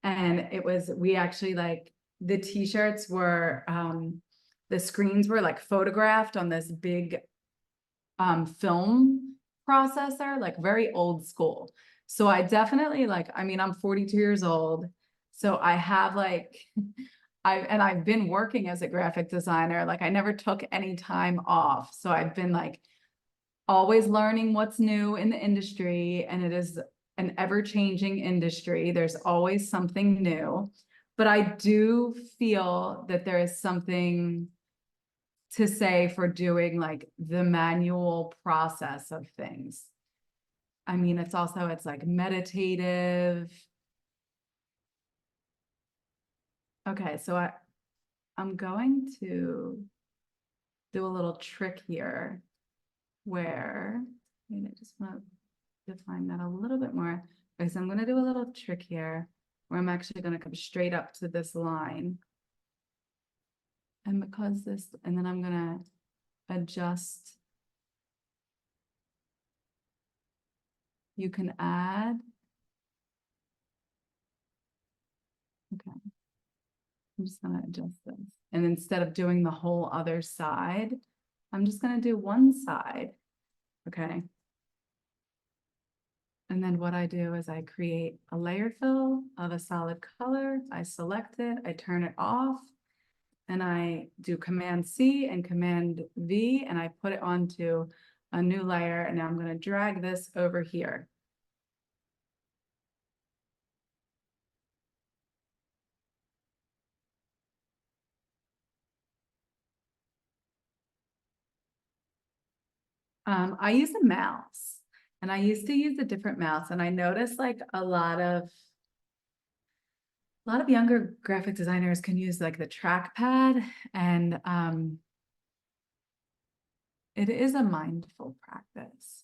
And we actually like, the t-shirts were, the screens were like photographed on this big film processor, like very old school. So I definitely like, I mean, I'm 42 years old. So I have like, I've been working as a graphic designer. Like I never took any time off. So I've been like always learning what's new in the industry, and it is an ever-changing industry. There's always something new, but I do feel that there is something to say for doing like the manual process of things. I mean, it's like meditative. Okay, so I'm going to do a little trick here where, I just want to define that a little bit more. Okay, so I'm going to do a little trick here where I'm actually going to come straight up to this line. And because and then I'm going to adjust. You can add. Okay. I'm just going to adjust this. And instead of doing the whole other side, I'm just going to do one side. Okay. And then what I do is I create a layer fill of a solid color. I select it, I turn it off, and I do Command C and Command V, and I put it onto a new layer. And now I'm going to drag this over here. I use a mouse, and I used to use a different mouse, and I noticed like a lot of younger graphic designers can use like the trackpad, and it is a mindful practice.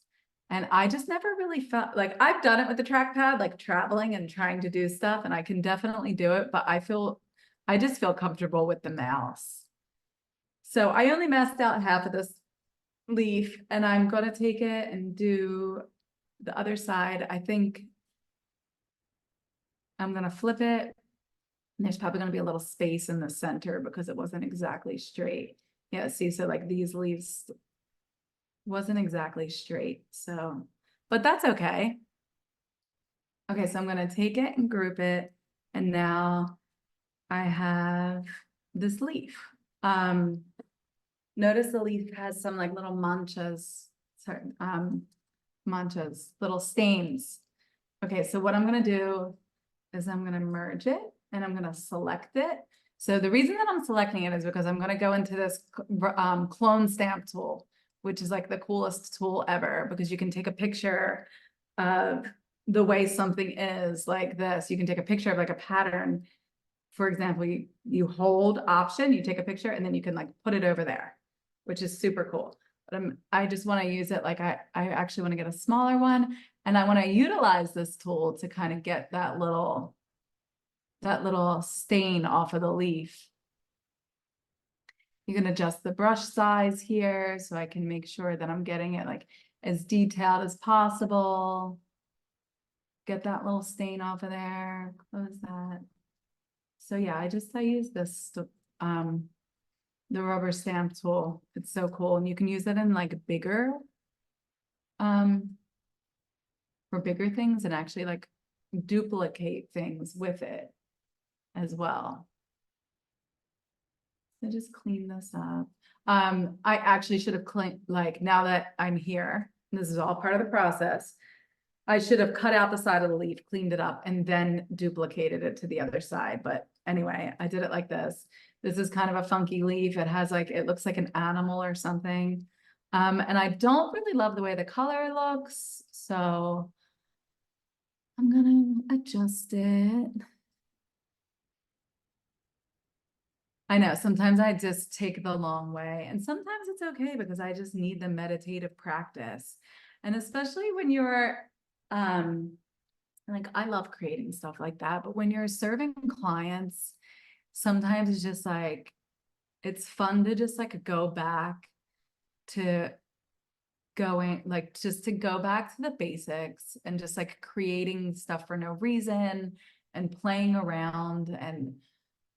And I just never really felt like I've done it with the trackpad, like traveling and trying to do stuff, and I can definitely do it, but I just feel comfortable with the mouse. So I only messed out half of this leaf, and I'm gonna take it and do the other side. I think I'm gonna flip it. And there's probably gonna be a little space in the center because it wasn't exactly straight. Yeah, see, so like these leaves wasn't exactly straight, so, but that's okay. Okay, so I'm gonna take it and group it, and now I have this leaf. Notice the leaf has some like little manchas, sorry, manchas, little stains. Okay, so what I'm gonna do is I'm gonna merge it and I'm gonna select it. So the reason that I'm selecting it is because I'm gonna go into this clone stamp tool, which is like the coolest tool ever, because you can take a picture of the way something is like this. You can take a picture of like a pattern. For example, you hold Option, you take a picture, and then you can like put it over there, which is super cool. But I just want to use it like I actually want to get a smaller one, and I want to utilize this tool to kind of get that little stain off of the leaf. You can adjust the brush size here so I can make sure that I'm getting it like as detailed as possible. Get that little stain off of there, close that. So yeah, I use this, the rubber stamp tool. It's so cool. And you can use it in like bigger, for bigger things, and actually like duplicate things with it as well. So just clean this up. I actually should have cleaned, like now that I'm here, this is all part of the process. I should have cut out the side of the leaf, cleaned it up, and then duplicated it to the other side. But anyway, I did it like this. This is kind of a funky leaf. It has like, it looks like an animal or something. And I don't really love the way the color looks, so I'm gonna adjust it. I know sometimes I just take the long way, and sometimes it's okay because I just need the meditative practice. And especially when you're, like, I love creating stuff like that, but when you're serving clients, sometimes it's just like, it's fun to just like go back to going, like, just to go back to the basics and just like creating stuff for no reason and playing around. And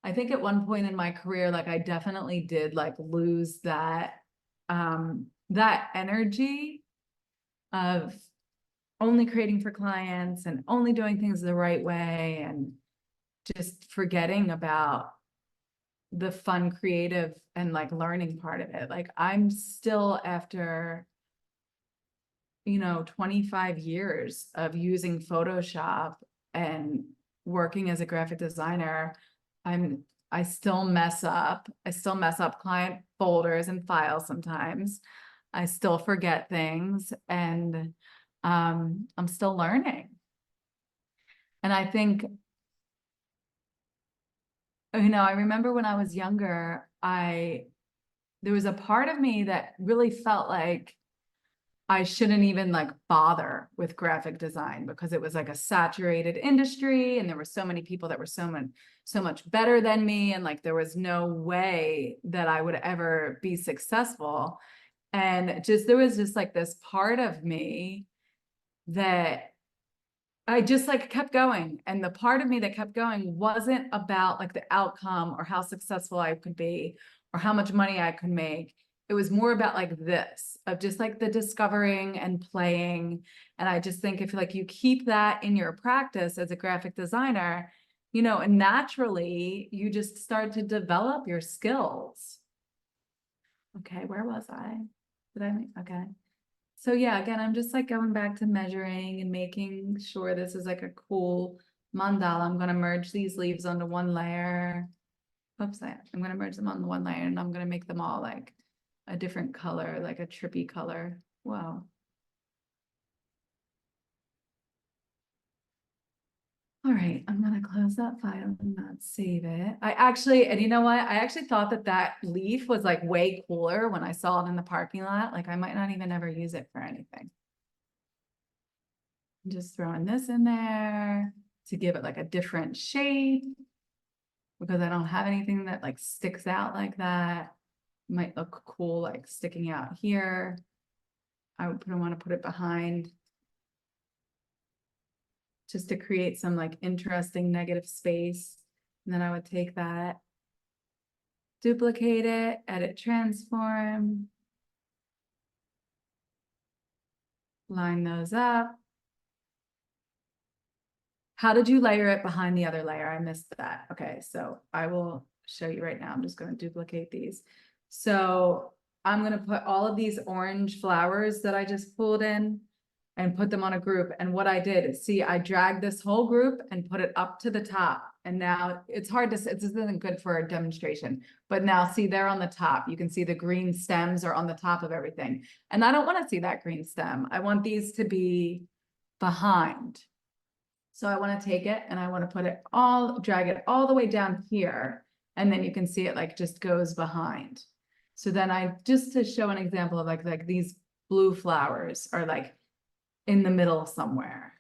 I think at one point in my career, like I definitely did like lose that, that energy of only creating for clients and only doing things the right way, and just forgetting about the fun, creative, and like learning part of it. Like I'm still, after, 25 years of using Photoshop and working as a graphic designer, I still mess up. I still mess up client folders and files sometimes. I still forget things, and I'm still learning. And I think, I remember when I was younger, there was a part of me that really felt like I shouldn't even like bother with graphic design because it was like a saturated industry, and there were so many people that were so much better than me, and like there was no way that I would ever be successful. And just there was just like this part of me that I just like kept going. And the part of me that kept going wasn't about like the outcome or how successful I could be or how much money I could make. it was more about like this, of just like the discovering and playing. And I just think if like you keep that in your practice as a graphic designer, you know, and naturally you just start to develop your skills. Okay, where was I? Did I make, okay. So yeah, again, I'm just like going back to measuring and making sure this is like a cool mandala. I'm gonna merge these leaves onto one layer. Oops, I'm gonna merge them on the one layer and I'm gonna make them all like a different color, like a trippy color. Wow. All right, I'm gonna close that file and not save it. I actually, and you know what? I actually thought that that leaf was like way cooler when I saw it in the parking lot. Like I might not even ever use it for anything. I'm just throwing this in there to give it like a different shape because I don't have anything that like sticks out like that. Might look cool like sticking out here. I would want to put it behind just to create some like interesting negative space. And then I would take that, duplicate it, edit transform, line those up. How did you layer it behind the other layer? I missed that. Okay, so I will show you right now. I'm just going to duplicate these. So I'm going to put all of these orange flowers that I just pulled in and put them on a group. And what I did is, see, I dragged this whole group and put it up to the top. And now it's hard to, this isn't good for a demonstration, but now see, they're on the top. You can see the green stems are on the top of everything. And I don't want to see that green stem. I want these to be behind. So I want to take it and I want to put it all, drag it all the way down here. And then you can see it like just goes behind. So then I, just to show an example of like these blue flowers are like in the middle somewhere.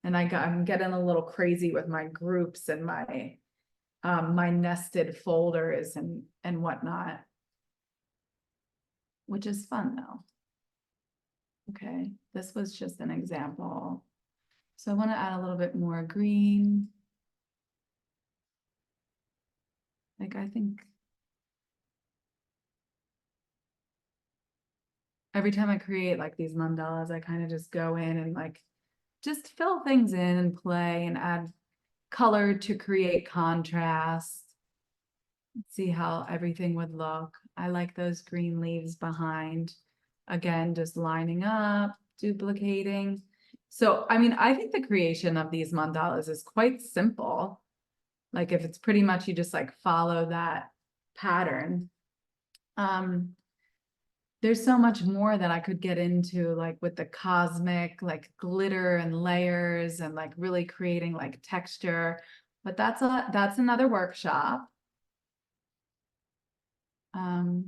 And I'm getting a little crazy with my groups and my nested folders and whatnot, which is fun though. Okay, this was just an example. So I want to add a little bit more green. Like I think every time I create like these mandalas, I kind of just go in and like just fill things in and play and add color to create contrast. See how everything would look. I like those green leaves behind. Again, just lining up, duplicating. So, I mean, I think the creation of these mandalas is quite simple. Like if it's pretty much you just like follow that pattern. There's so much more that I could get into, like with the cosmic, like glitter and layers and like really creating like texture, but that's another workshop. Oh,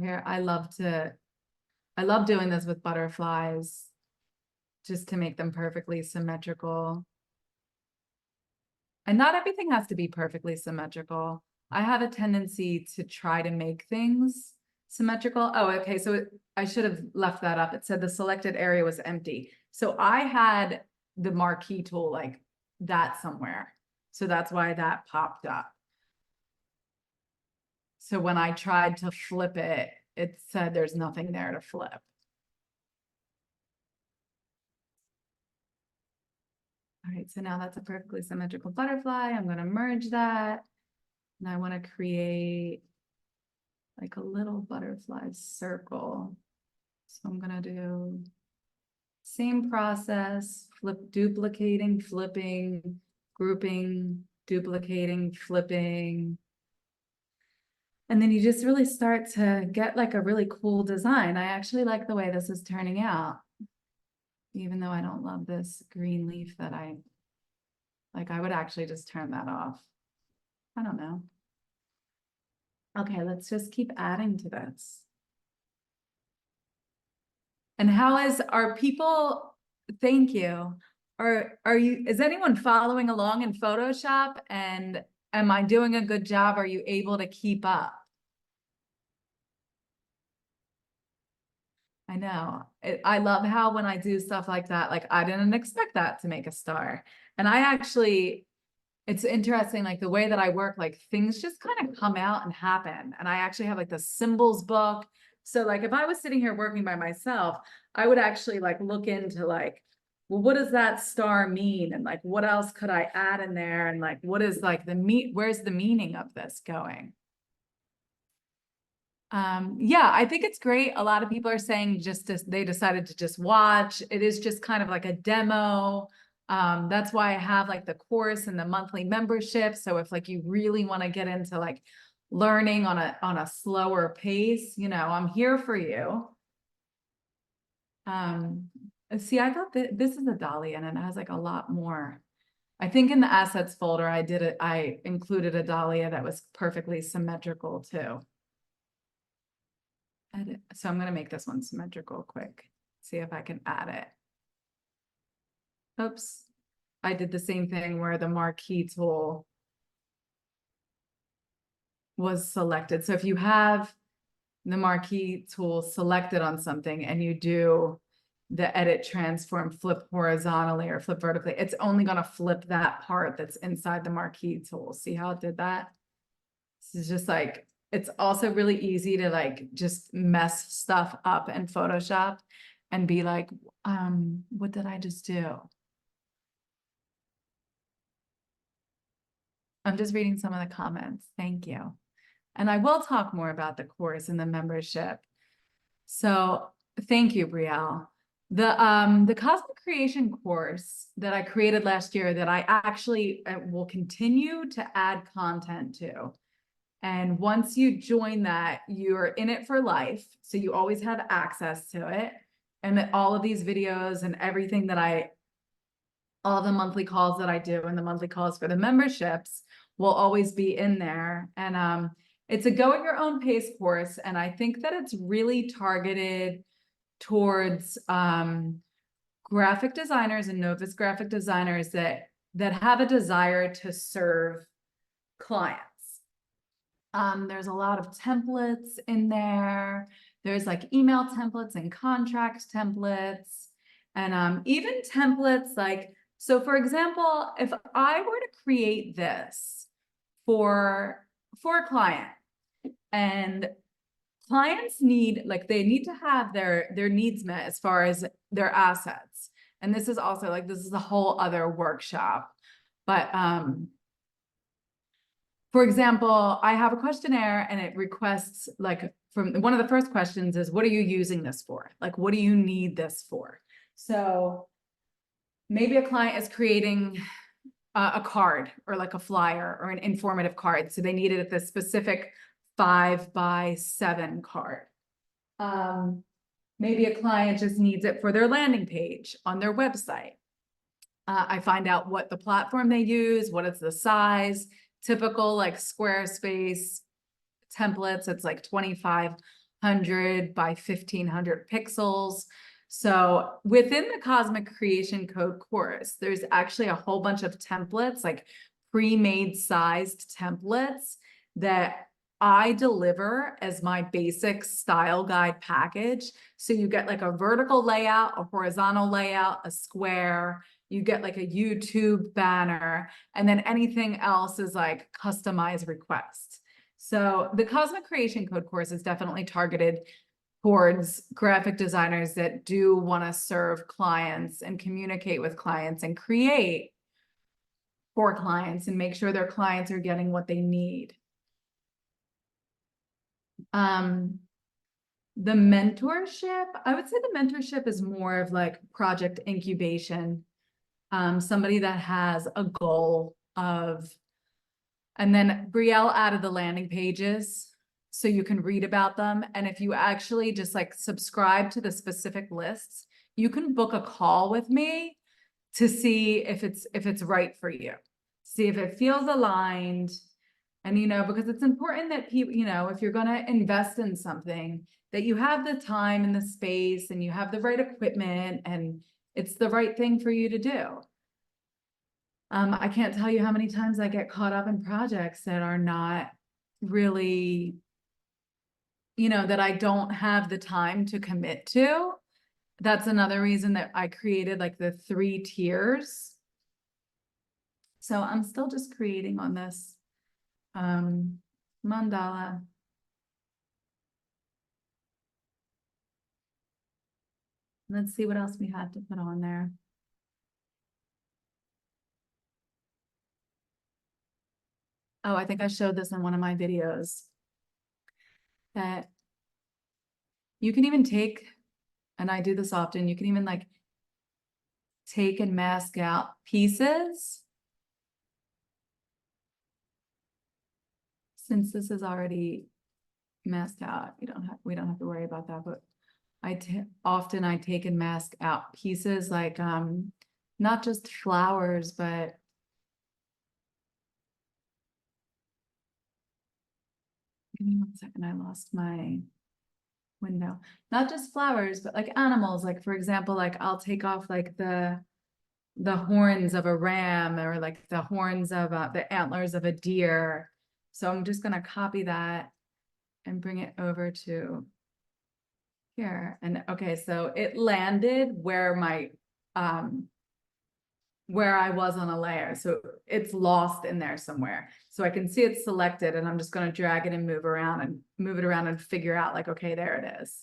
here, I love doing this with butterflies just to make them perfectly symmetrical. And not everything has to be perfectly symmetrical. I have a tendency to try to make things symmetrical. Oh, okay. So I should have left that up. It said the selected area was empty. So I had the marquee tool like that somewhere. So that's why that popped up. So when I tried to flip it, it said there's nothing there to flip. All right, so now that's a perfectly symmetrical butterfly. I'm going to merge that. And I want to create like a little butterfly circle. So I'm going to do same process, duplicating, flipping, grouping, duplicating, flipping. And then you just really start to get like a really cool design. I actually like the way this is turning out, even though I don't love this green leaf that I would actually just turn that off. I don't know. Okay, let's just keep adding to this. And are people, thank you. Is anyone following along in Photoshop, and am I doing a good job? Are you able to keep up? I know. I love how when I do stuff like that, like I didn't expect that to make a star. And I actually, it's interesting, like the way that I work, like things just kind of come out and happen. And I actually have like the symbols book. So like if I was sitting here working by myself, I would actually like look into like, well, what does that star mean? And like, what else could I add in there? And like, what is like where's the meaning of this going? Yeah, I think it's great. A lot of people are saying they decided to just watch. It is just kind of like a demo. That's why I have like the course and the monthly membership. So if like you really want to get into like learning on a slower pace, I'm here for you. Um, See, I thought that this is a dahlia and it has like a lot more. I think in the assets folder, I included a dahlia that was perfectly symmetrical too. Edit. So I'm going to make this one symmetrical quick. See if I can add it. Oops. I did the same thing where the marquee tool was selected. So if you have the marquee tool selected on something and you do the edit, transform, flip horizontally or flip vertically, it's only going to flip that part that's inside the marquee tool. See how it did that? This is just like, it's also really easy to like just mess stuff up in Photoshop and be like, what did I just do? I'm just reading some of the comments. Thank you. And I will talk more about the course and the membership. So thank you, Brielle. The Cosmic Creation course that I created last year that I actually will continue to add content to. And once you join that, you're in it for life. So you always have access to it. And all of these videos and everything that all the monthly calls that I do and the monthly calls for the memberships will always be in there. And it's a go at your own pace course. And I think that it's really targeted towards graphic designers and novice graphic designers that have a desire to serve clients. There's a lot of templates in there. There's like email templates and contract templates, and even templates like, so for example, if I were to create this for a client, and clients need, like, they need to have their needs met as far as their assets. And this is also like, this is a whole other workshop. But for example, I have a questionnaire and it requests, like, from one of the first questions is, what are you using this for? Like, what do you need this for? So maybe a client is creating a card or like a flyer or an informative card. So they needed this specific 5x7 card. Maybe a client just needs it for their landing page on their website. I find out what the platform they use, what is the size, typical like Squarespace templates. It's like 2,500 by 1,500 pixels. So within the Cosmic Creation Code course, there's actually a whole bunch of templates, like pre-made sized templates that I deliver as my basic style guide package. So you get like a vertical layout, a horizontal layout, a square, you get like a YouTube banner, and then anything else is like customized requests. So the Cosmic Creation Code course is definitely targeted towards graphic designers that do want to serve clients and communicate with clients and create for clients and make sure their clients are getting what they need. The mentorship, I would say the mentorship is more of like project incubation. Somebody that has a goal of, and then Brielle added the landing pages so you can read about them. And if you actually just like subscribe to the specific lists, you can book a call with me to see if it's right for you, see if it feels aligned. And, because it's important that people, if you're going to invest in something, that you have the time and the space and you have the right equipment and it's the right thing for you to do. I can't tell you how many times I get caught up in projects that are not really, that I don't have the time to commit to. That's another reason that I created like the 3 tiers. So I'm still just creating on this mandala. Let's see what else we had to put on there. Oh, I think I showed this in one of my videos, that you can even take, and I do this often, you can even like take and mask out pieces. Since this is already masked out, we don't have to worry about that, but often I take and mask out pieces like not just flowers, but give me 1 second, I lost my window. Not just flowers, but like animals. Like for example, like I'll take off like the horns of a ram, or like the horns of the antlers of a deer. So I'm just gonna copy that and bring it over to here. And okay, so it landed where my where I was on a layer. So it's lost in there somewhere. So I can see it's selected, and I'm just going to drag it and move it around and figure out like, okay, there it is.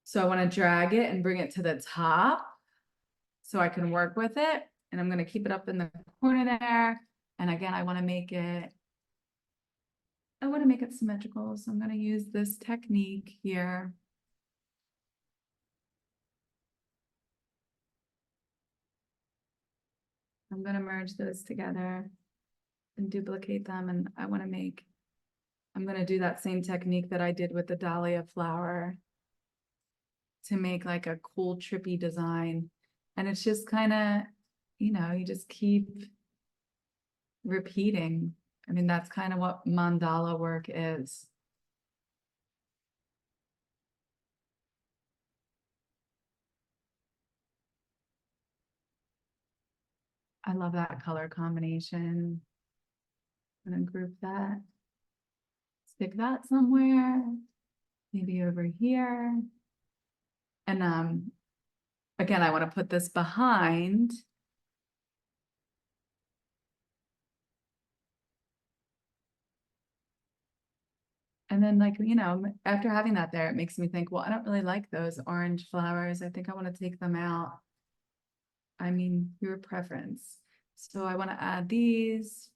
So I want to drag it and bring it to the top so I can work with it. And I'm going to keep it up in the corner there. And again, I want to make it symmetrical. So I'm going to use this technique here. I'm going to merge those together and duplicate them. And I'm going to do that same technique that I did with the dahlia flower to make like a cool, trippy design. And it's just kind of, you just keep repeating. I mean, that's kind of what mandala work is. I love that color combination. I'm going to group that. Stick that somewhere, maybe over here. And again, I want to put this behind. And then like, after having that there, it makes me think, well, I don't really like those orange flowers. I think I want to take them out. I mean, your preference. So I want to add these.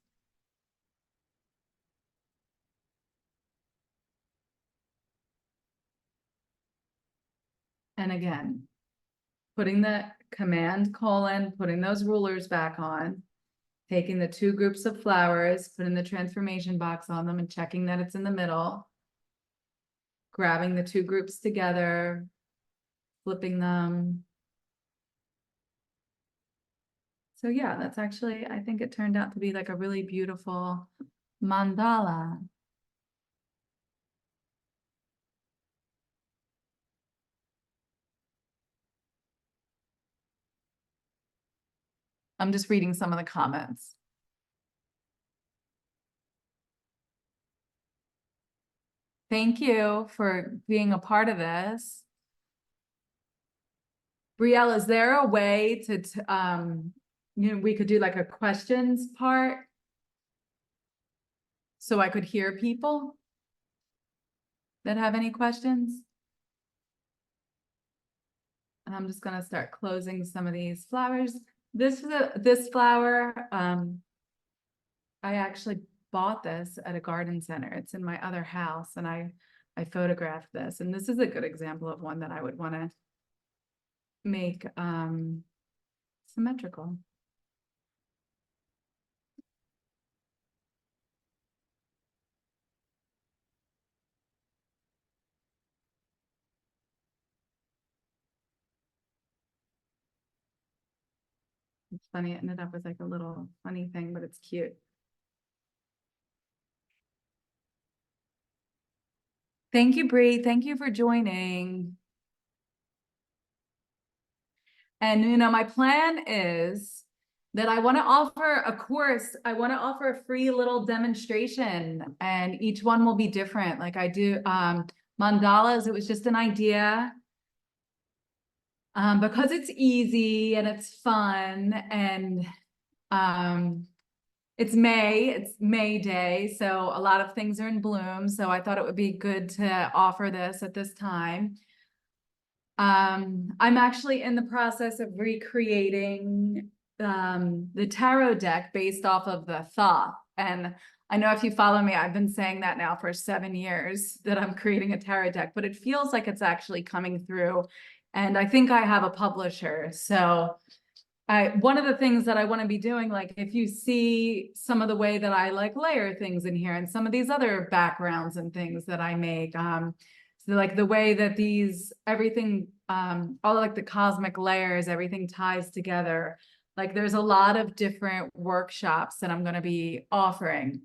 And again, putting the command colon, putting those rulers back on, taking the two groups of flowers, putting the transformation box on them and checking that it's in the middle, grabbing the two groups together, flipping them. So yeah, that's actually, I think it turned out to be like a really beautiful mandala. I'm just reading some of the comments. Thank you for being a part of this. Brielle, is there a way to, we could do like a questions part so I could hear people that have any questions? And I'm just gonna start closing some of these flowers. This flower, I actually bought this at a garden center. It's in my other house, and I photographed this, and this is a good example of one that I would want to make symmetrical. It's funny, it ended up with like a little funny thing, but it's cute. Thank you, Bree. Thank you for joining. And, my plan is that I want to offer a course. I want to offer a free little demonstration, and each one will be different. Like I do mandalas, it was just an idea. Because it's easy and it's fun, and It's May Day, so a lot of things are in bloom. So I thought it would be good to offer this at this time. I'm actually in the process of recreating the tarot deck based off of the Thoth. And I know if you follow me, I've been saying that now for 7 years that I'm creating a tarot deck, but it feels like it's actually coming through. And I think I have a publisher. So one of the things that I want to be doing, like if you see some of the way that I like layer things in here and some of these other backgrounds and things that I make, so like the way that everything, all like the cosmic layers, everything ties together. Like there's a lot of different workshops that I'm going to be offering.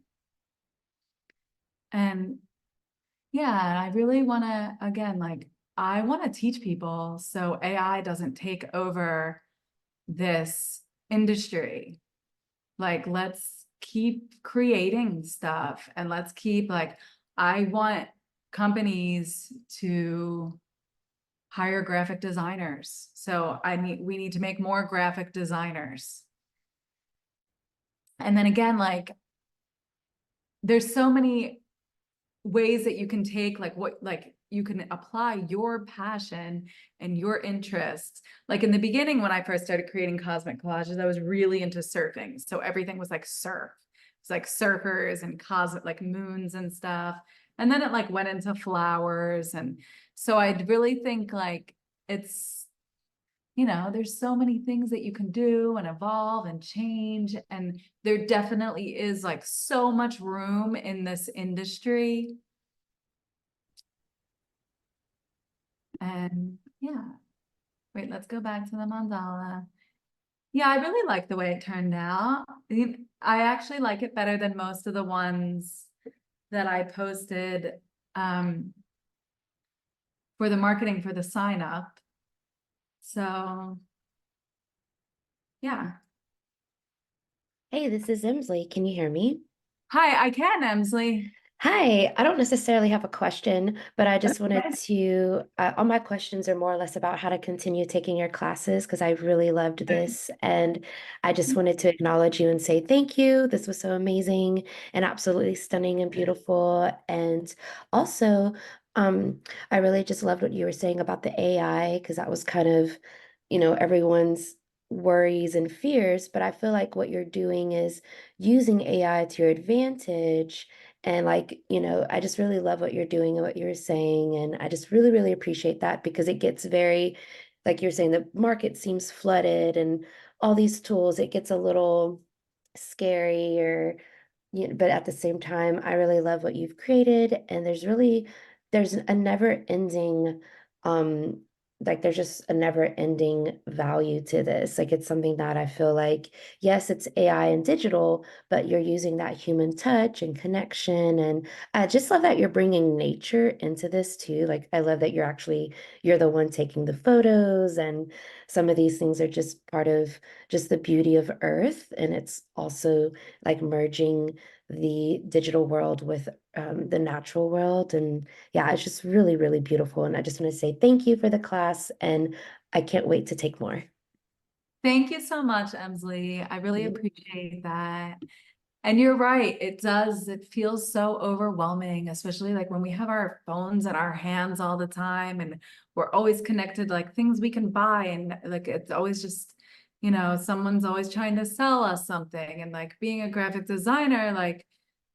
And yeah, I really want to, again, like I want to teach people so AI doesn't take over this industry. Like, let's keep creating stuff and let's keep like, I want companies to hire graphic designers. So we need to make more graphic designers. And then again, like there's so many ways that you can take like you can apply your passion and your interests. Like in the beginning, when I first started creating cosmic collages, I was really into surfing. So everything was like surf. It's like surfers and cosmic like moons and stuff. And then it like went into flowers. And so I really think like it's, there's so many things that you can do and evolve and change. And there definitely is like so much room in this industry. And yeah, wait, let's go back to the mandala. Yeah, I really like the way it turned out. I actually like it better than most of the ones that I posted for the marketing for the sign up. So yeah. Hey, this is Emsley. Can you hear me? Hi, I can, Emsley. Hi, I don't necessarily have a question, but I just wanted Okay. to, all my questions are more or less about how to continue taking your classes because I really loved this. And I just wanted to acknowledge you and say thank you. This was so amazing and absolutely stunning and beautiful. And also, I really just loved what you were saying about the AI because that was kind of, everyone's worries and fears. But I feel like what you're doing is using AI to your advantage and like, I just really love what you're doing and what you're saying. And I just really, really appreciate that because it gets very, like you're saying, the market seems flooded and all these tools, it gets a little scary or but at the same time, I really love what you've created. And there's a never ending, um, like there's just a never ending value to this. Like it's something that I feel like, yes, it's AI and digital, but you're using that human touch and connection. And I just love that you're bringing nature into this too. Like I love that you're the one taking the photos and some of these things are just part of just the beauty of Earth. And it's also like merging the digital world with the natural world. And yeah, it's just really, really beautiful. And I just want to say thank you for the class. And I can't wait to take more. Thank you so much, Emsley. I really appreciate that. And you're right, it does. It feels so overwhelming, especially like when we have our phones in our hands all the time and we're always connected, like things we can buy. And like it's always just, someone's always trying to sell us something. And like being a graphic designer, like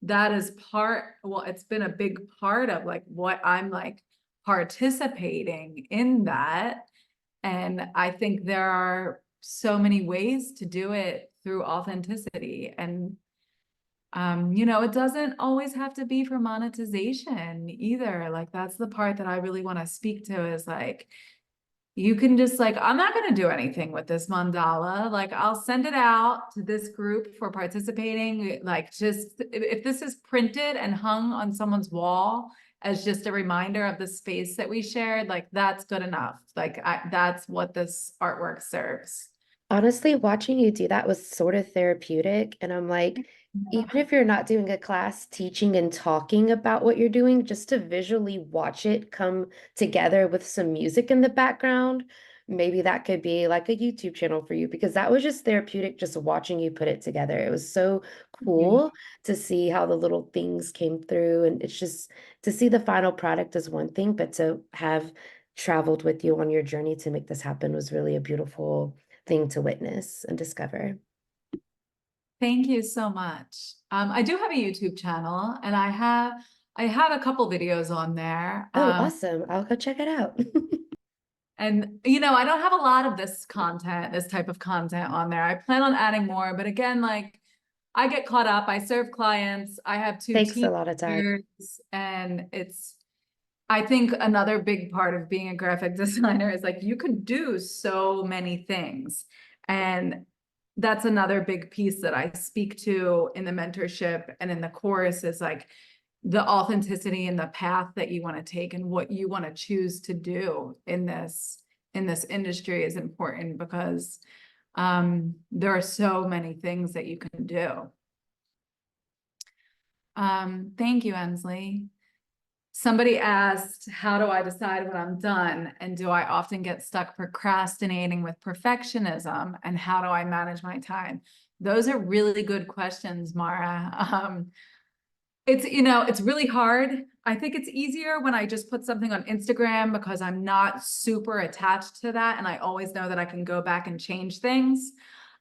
that is well, it's been a big part of like what I'm like participating in that. And I think there are so many ways to do it through authenticity. And it doesn't always have to be for monetization either. Like that's the part that I really want to speak to is like, you can just like, I'm not going to do anything with this mandala. Like I'll send it out to this group for participating. Like just if this is printed and hung on someone's wall as just a reminder of the space that we shared, like that's good enough. Like that's what this artwork serves. Honestly, watching you do that was sort of therapeutic. And I'm like, even if you're not doing a class teaching and talking about what you're doing, just to visually watch it come together with some music in the background maybe that could be like a YouTube channel for you because that was just therapeutic just watching you put it together. It was so Yeah. cool to see how the little things came through. And it's just to see the final product is one thing, but to have traveled with you on your journey to make this happen was really a beautiful thing to witness and discover. Thank you so much. I do have a YouTube channel and I have a couple videos on there. Oh, awesome. I'll go check it out. And I don't have a lot of this content, this type of content on there. I plan on adding more, but again, like I get caught up. I serve clients. I have two Takes a lot of time. teenagers, and I think another big part of being a graphic designer is like you can do so many things. And that's another big piece that I speak to in the mentorship and in the course is like the authenticity and the path that you want to take and what you want to choose to do in this industry is important because there are so many things that you can do. Thank you, Ensley. Somebody asked, how do I decide when I'm done? And do I often get stuck procrastinating with perfectionism? And how do I manage my time? Those are really good questions, Mara. It's really hard. I think it's easier when I just put something on Instagram because I'm not super attached to that. And I always know that I can go back and change things.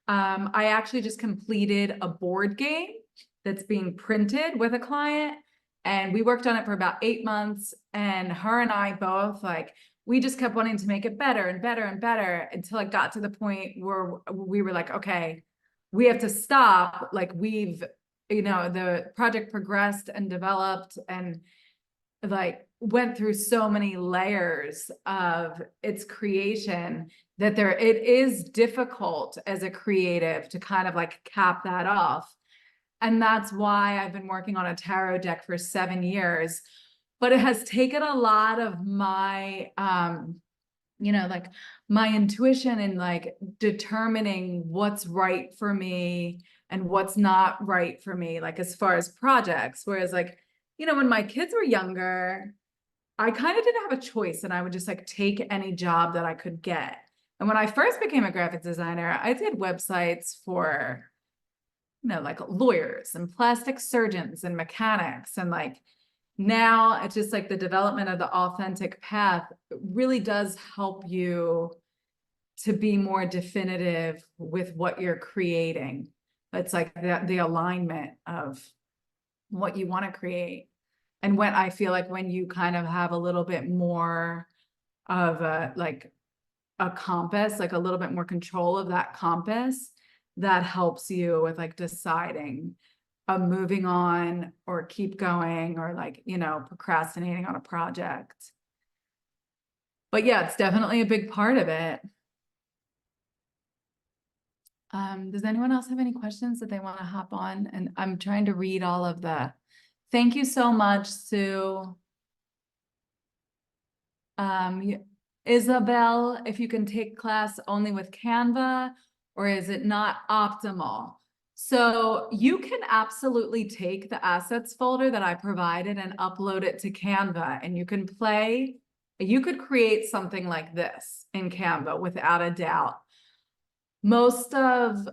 I actually just completed a board game that's being printed with a client. And we worked on it for about 8 months. And her and I both, like, we just kept wanting to make it better and better and better until it got to the point where we were like, okay, we have to stop. Like the project progressed and developed and like went through so many layers of its creation that it is difficult as a creative to kind of like cap that off. And that's why I've been working on a tarot deck for 7 years, but it has taken a lot of my like my intuition and like determining what's right for me and what's not right for me, like as far as projects. Whereas like, when my kids were younger, I kind of didn't have a choice and I would just like take any job that I could get. And when I first became a graphic designer, I did websites for, like lawyers and plastic surgeons and mechanics. And like now it's just like the development of the authentic path really does help you to be more definitive with what you're creating. It's like the alignment of what you want to create. And when I feel like when you kind of have a little bit more of a compass, like a little bit more control of that compass, that helps you with like deciding moving on or keep going or like, procrastinating on a project. But yeah, it's definitely a big part of it. Does anyone else have any questions that they want to hop on? And I'm trying to read all of the, thank you so much, Sue. Isabel, if you can take class only with Canva, or is it not optimal? So you can absolutely take the assets folder that I provided and upload it to Canva, and you could create something like this in Canva without a doubt. Most of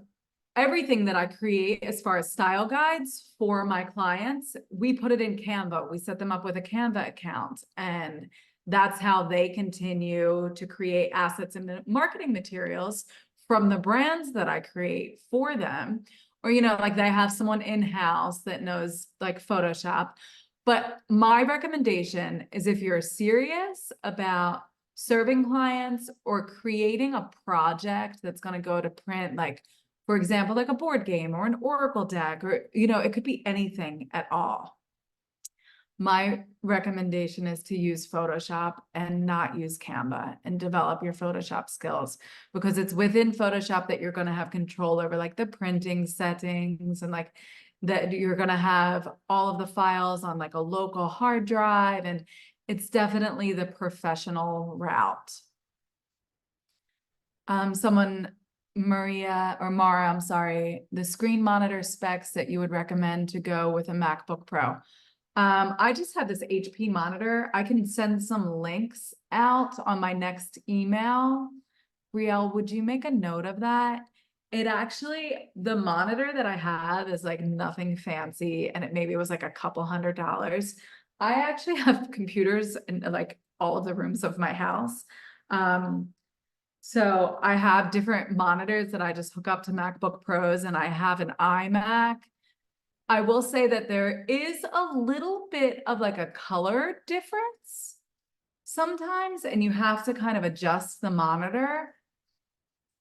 everything that I create as far as style guides for my clients, we put it in Canva. We set them up with a Canva account, and that's how they continue to create assets and marketing materials from the brands that I create for them. Or, like they have someone in-house that knows like Photoshop. But my recommendation is if you're serious about serving clients or creating a project that's going to go to print, like, for example, like a board game or an Oracle deck, or, it could be anything at all. My recommendation is to use Photoshop and not use Canva and develop your Photoshop skills, because it's within Photoshop that you're going to have control over like the printing settings and like that you're going to have all of the files on like a local hard drive. And it's definitely the professional route. Maria or Mara, I'm sorry, the screen monitor specs that you would recommend to go with a MacBook Pro. I just have this HP monitor. I can send some links out on my next email Brielle, would you make a note of that? It actually, the monitor that I have is like nothing fancy, and it maybe was like a couple $100. I actually have computers in like all of the rooms of my house. So I have different monitors that I just hook up to MacBook Pros, and I have an iMac. I will say that there is a little bit of like a color difference sometimes, and you have to kind of adjust the monitor.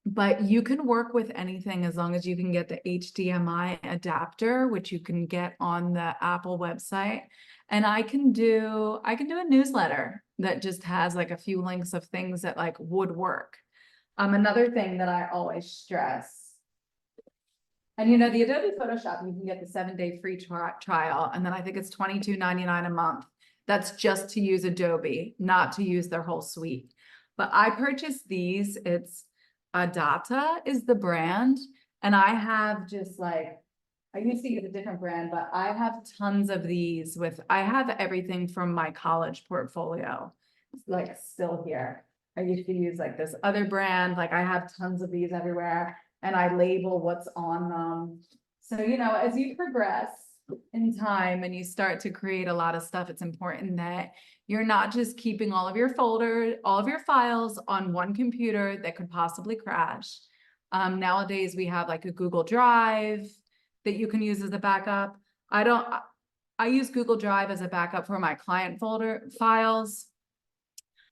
But you can work with anything as long as you can get the HDMI adapter, which you can get on the Apple website. And I can do a newsletter that just has like a few links of things that like would work. Another thing that I always stress, and you know, the Adobe Photoshop, you can get the 7-day free trial, and then I think it's $22.99 a month. That's just to use Adobe, not to use their whole suite. But I purchased these. It's Adata is the brand, and I have just like, I used to use a different brand, but I have tons of these I have everything from my college portfolio, like still here. I used to use like this other brand, like I have tons of these everywhere, and I label what's on them. So, you know, as you progress in time and you start to create a lot of stuff, it's important that you're not just keeping all of your files on one computer that could possibly crash. Nowadays we have like a Google Drive that you can use as a backup. I use Google Drive as a backup for my client folder files,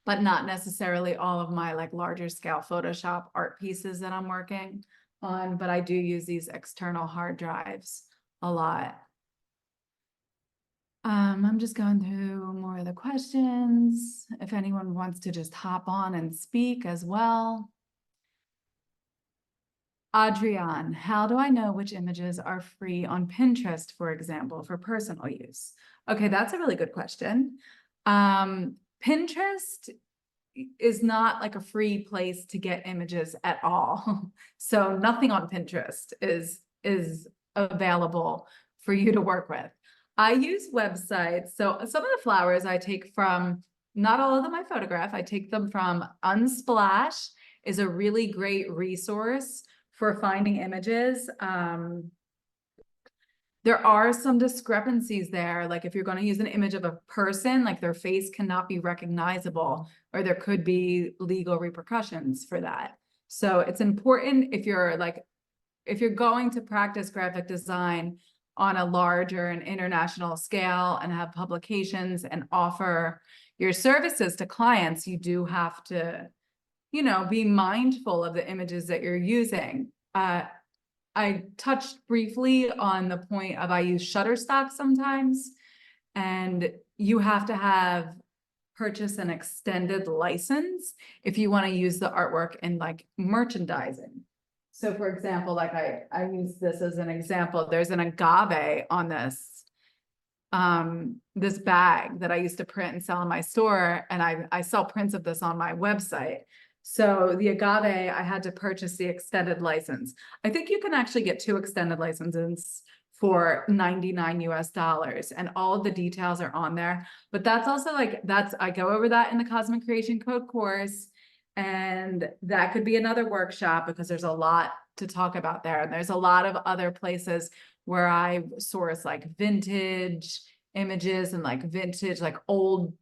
but not necessarily all of my like larger scale Photoshop art pieces that I'm working on, but I do use these external hard drives a lot. I'm just going through more of the questions. If anyone wants to just hop on and speak as well. Adrian, how do I know which images are free on Pinterest, for example, for personal use? Okay, that's a really good question. Pinterest is not like a free place to get images at all. So nothing on Pinterest is available for you to work with. I use websites. So some of the flowers I take from, not all of them I photograph, I take them from Unsplash, is a really great resource for finding images. There are some discrepancies there. Like if you're going to use an image of a person, like their face cannot be recognizable, or there could be legal repercussions for that. So it's important if you're going to practice graphic design on a larger and international scale and have publications and offer your services to clients, you do have to, you know, be mindful of the images that you're using. I touched briefly on the point of I use Shutterstock sometimes, and you have to purchase an extended license if you want to use the artwork in like merchandising. So for example, like I use this as an example. There's an agave on this bag that I used to print and sell in my store, and I sell prints of this on my website. So the agave, I had to purchase the extended license. I think you can actually get 2 extended licenses for $99 US, and all of the details are on there. But that's also like, I go over that in the Cosmic Creation Code course, and that could be another workshop because there's a lot to talk about there. And there's a lot of other places where I source like vintage images and like vintage, like old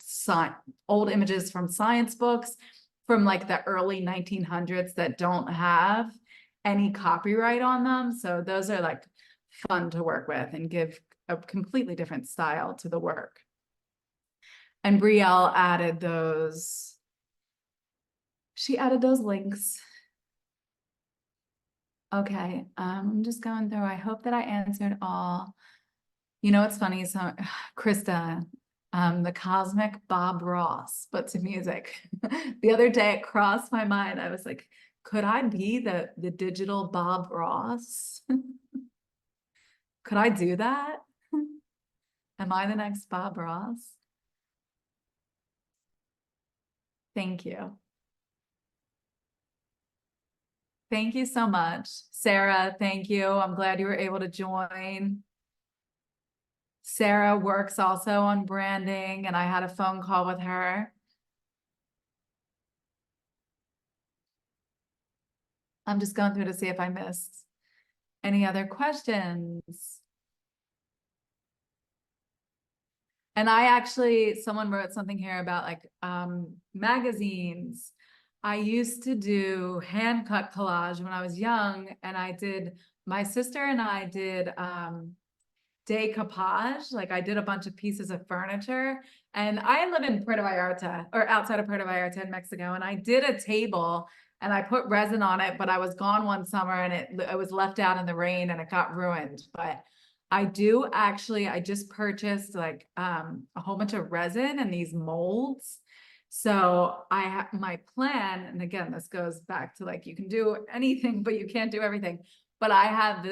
images from science books from like the early 1900s that don't have any copyright on them. So those are like fun to work with and give a completely different style to the work. And Brielle added those. She added those links. Okay, I'm just going through. I hope that I answered all. You know, it's funny. So Krista, the cosmic Bob Ross, but to music. The other day it crossed my mind. I was like, could I be the digital Bob Ross? Could I do that? Am I the next Bob Ross? Thank you. Thank you so much. Sarah, thank you. I'm glad you were able to join. Sarah works also on branding, and I had a phone call with her. I'm just going through to see if I missed any other questions. And I actually, someone wrote something here about like magazines. I used to do hand cut collage when I was young, and my sister and I did decoupage. Like I did a bunch of pieces of furniture, and I live in Puerto Vallarta, or outside of Puerto Vallarta in Mexico. And I did a table and I put resin on it, but I was gone one summer and it was left out in the rain and it got ruined. But I just purchased like a whole bunch of resin and these molds. So I have my plan, and again, this goes back to like you can do anything, but you can't do everything. But I have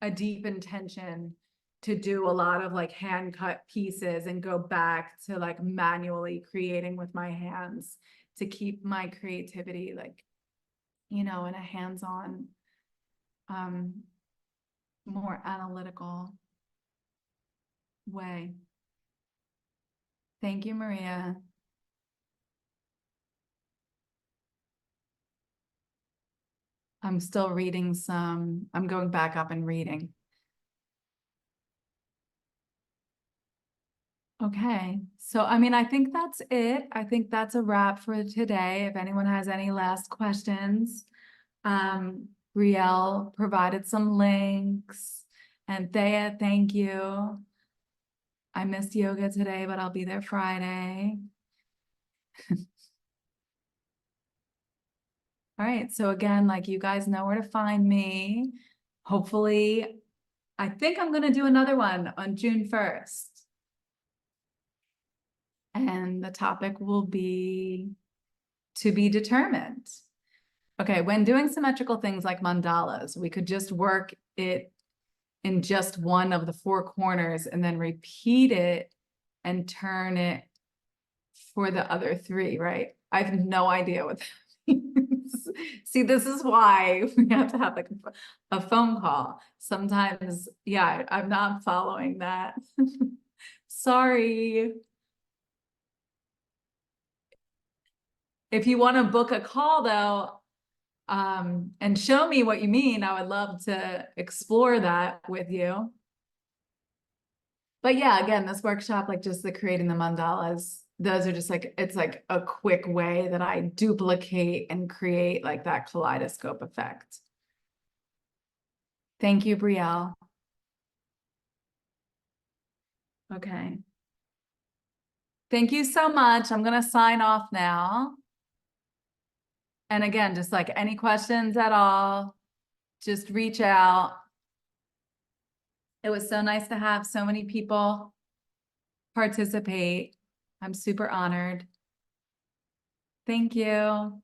a deep intention to do a lot of like hand cut pieces and go back to like manually creating with my hands to keep my creativity like, in a hands-on, more analytical way. Thank you, Maria. I'm still reading I'm going back up and reading. Okay, so I mean, I think that's it. I think that's a wrap for today. If anyone has any last questions, Brielle provided some links. And Thea, thank you. I missed yoga today, but I'll be there Friday. All right, so again, like you guys know where to find me. Hopefully, I think I'm gonna do another one on June 1st. And the topic will be to be determined. Okay, when doing symmetrical things like mandalas, we could just work it in just one of the four corners and then repeat it and turn it for the other three, right? I have no idea what that means. See, this is why we have to have like a phone call. Sometimes, yeah, I'm not following that. Sorry. If you want to book a call though, and show me what you mean, I would love to explore that with you. But yeah, again, this workshop, like just the creating the mandalas, those are just like, it's like a quick way that I duplicate and create like that kaleidoscope effect. Thank you, Brielle. Okay. Thank you so much. I'm going to sign off now. And again, just like any questions at all, just reach out. It was so nice to have so many people participate. I'm super honored. Thank you.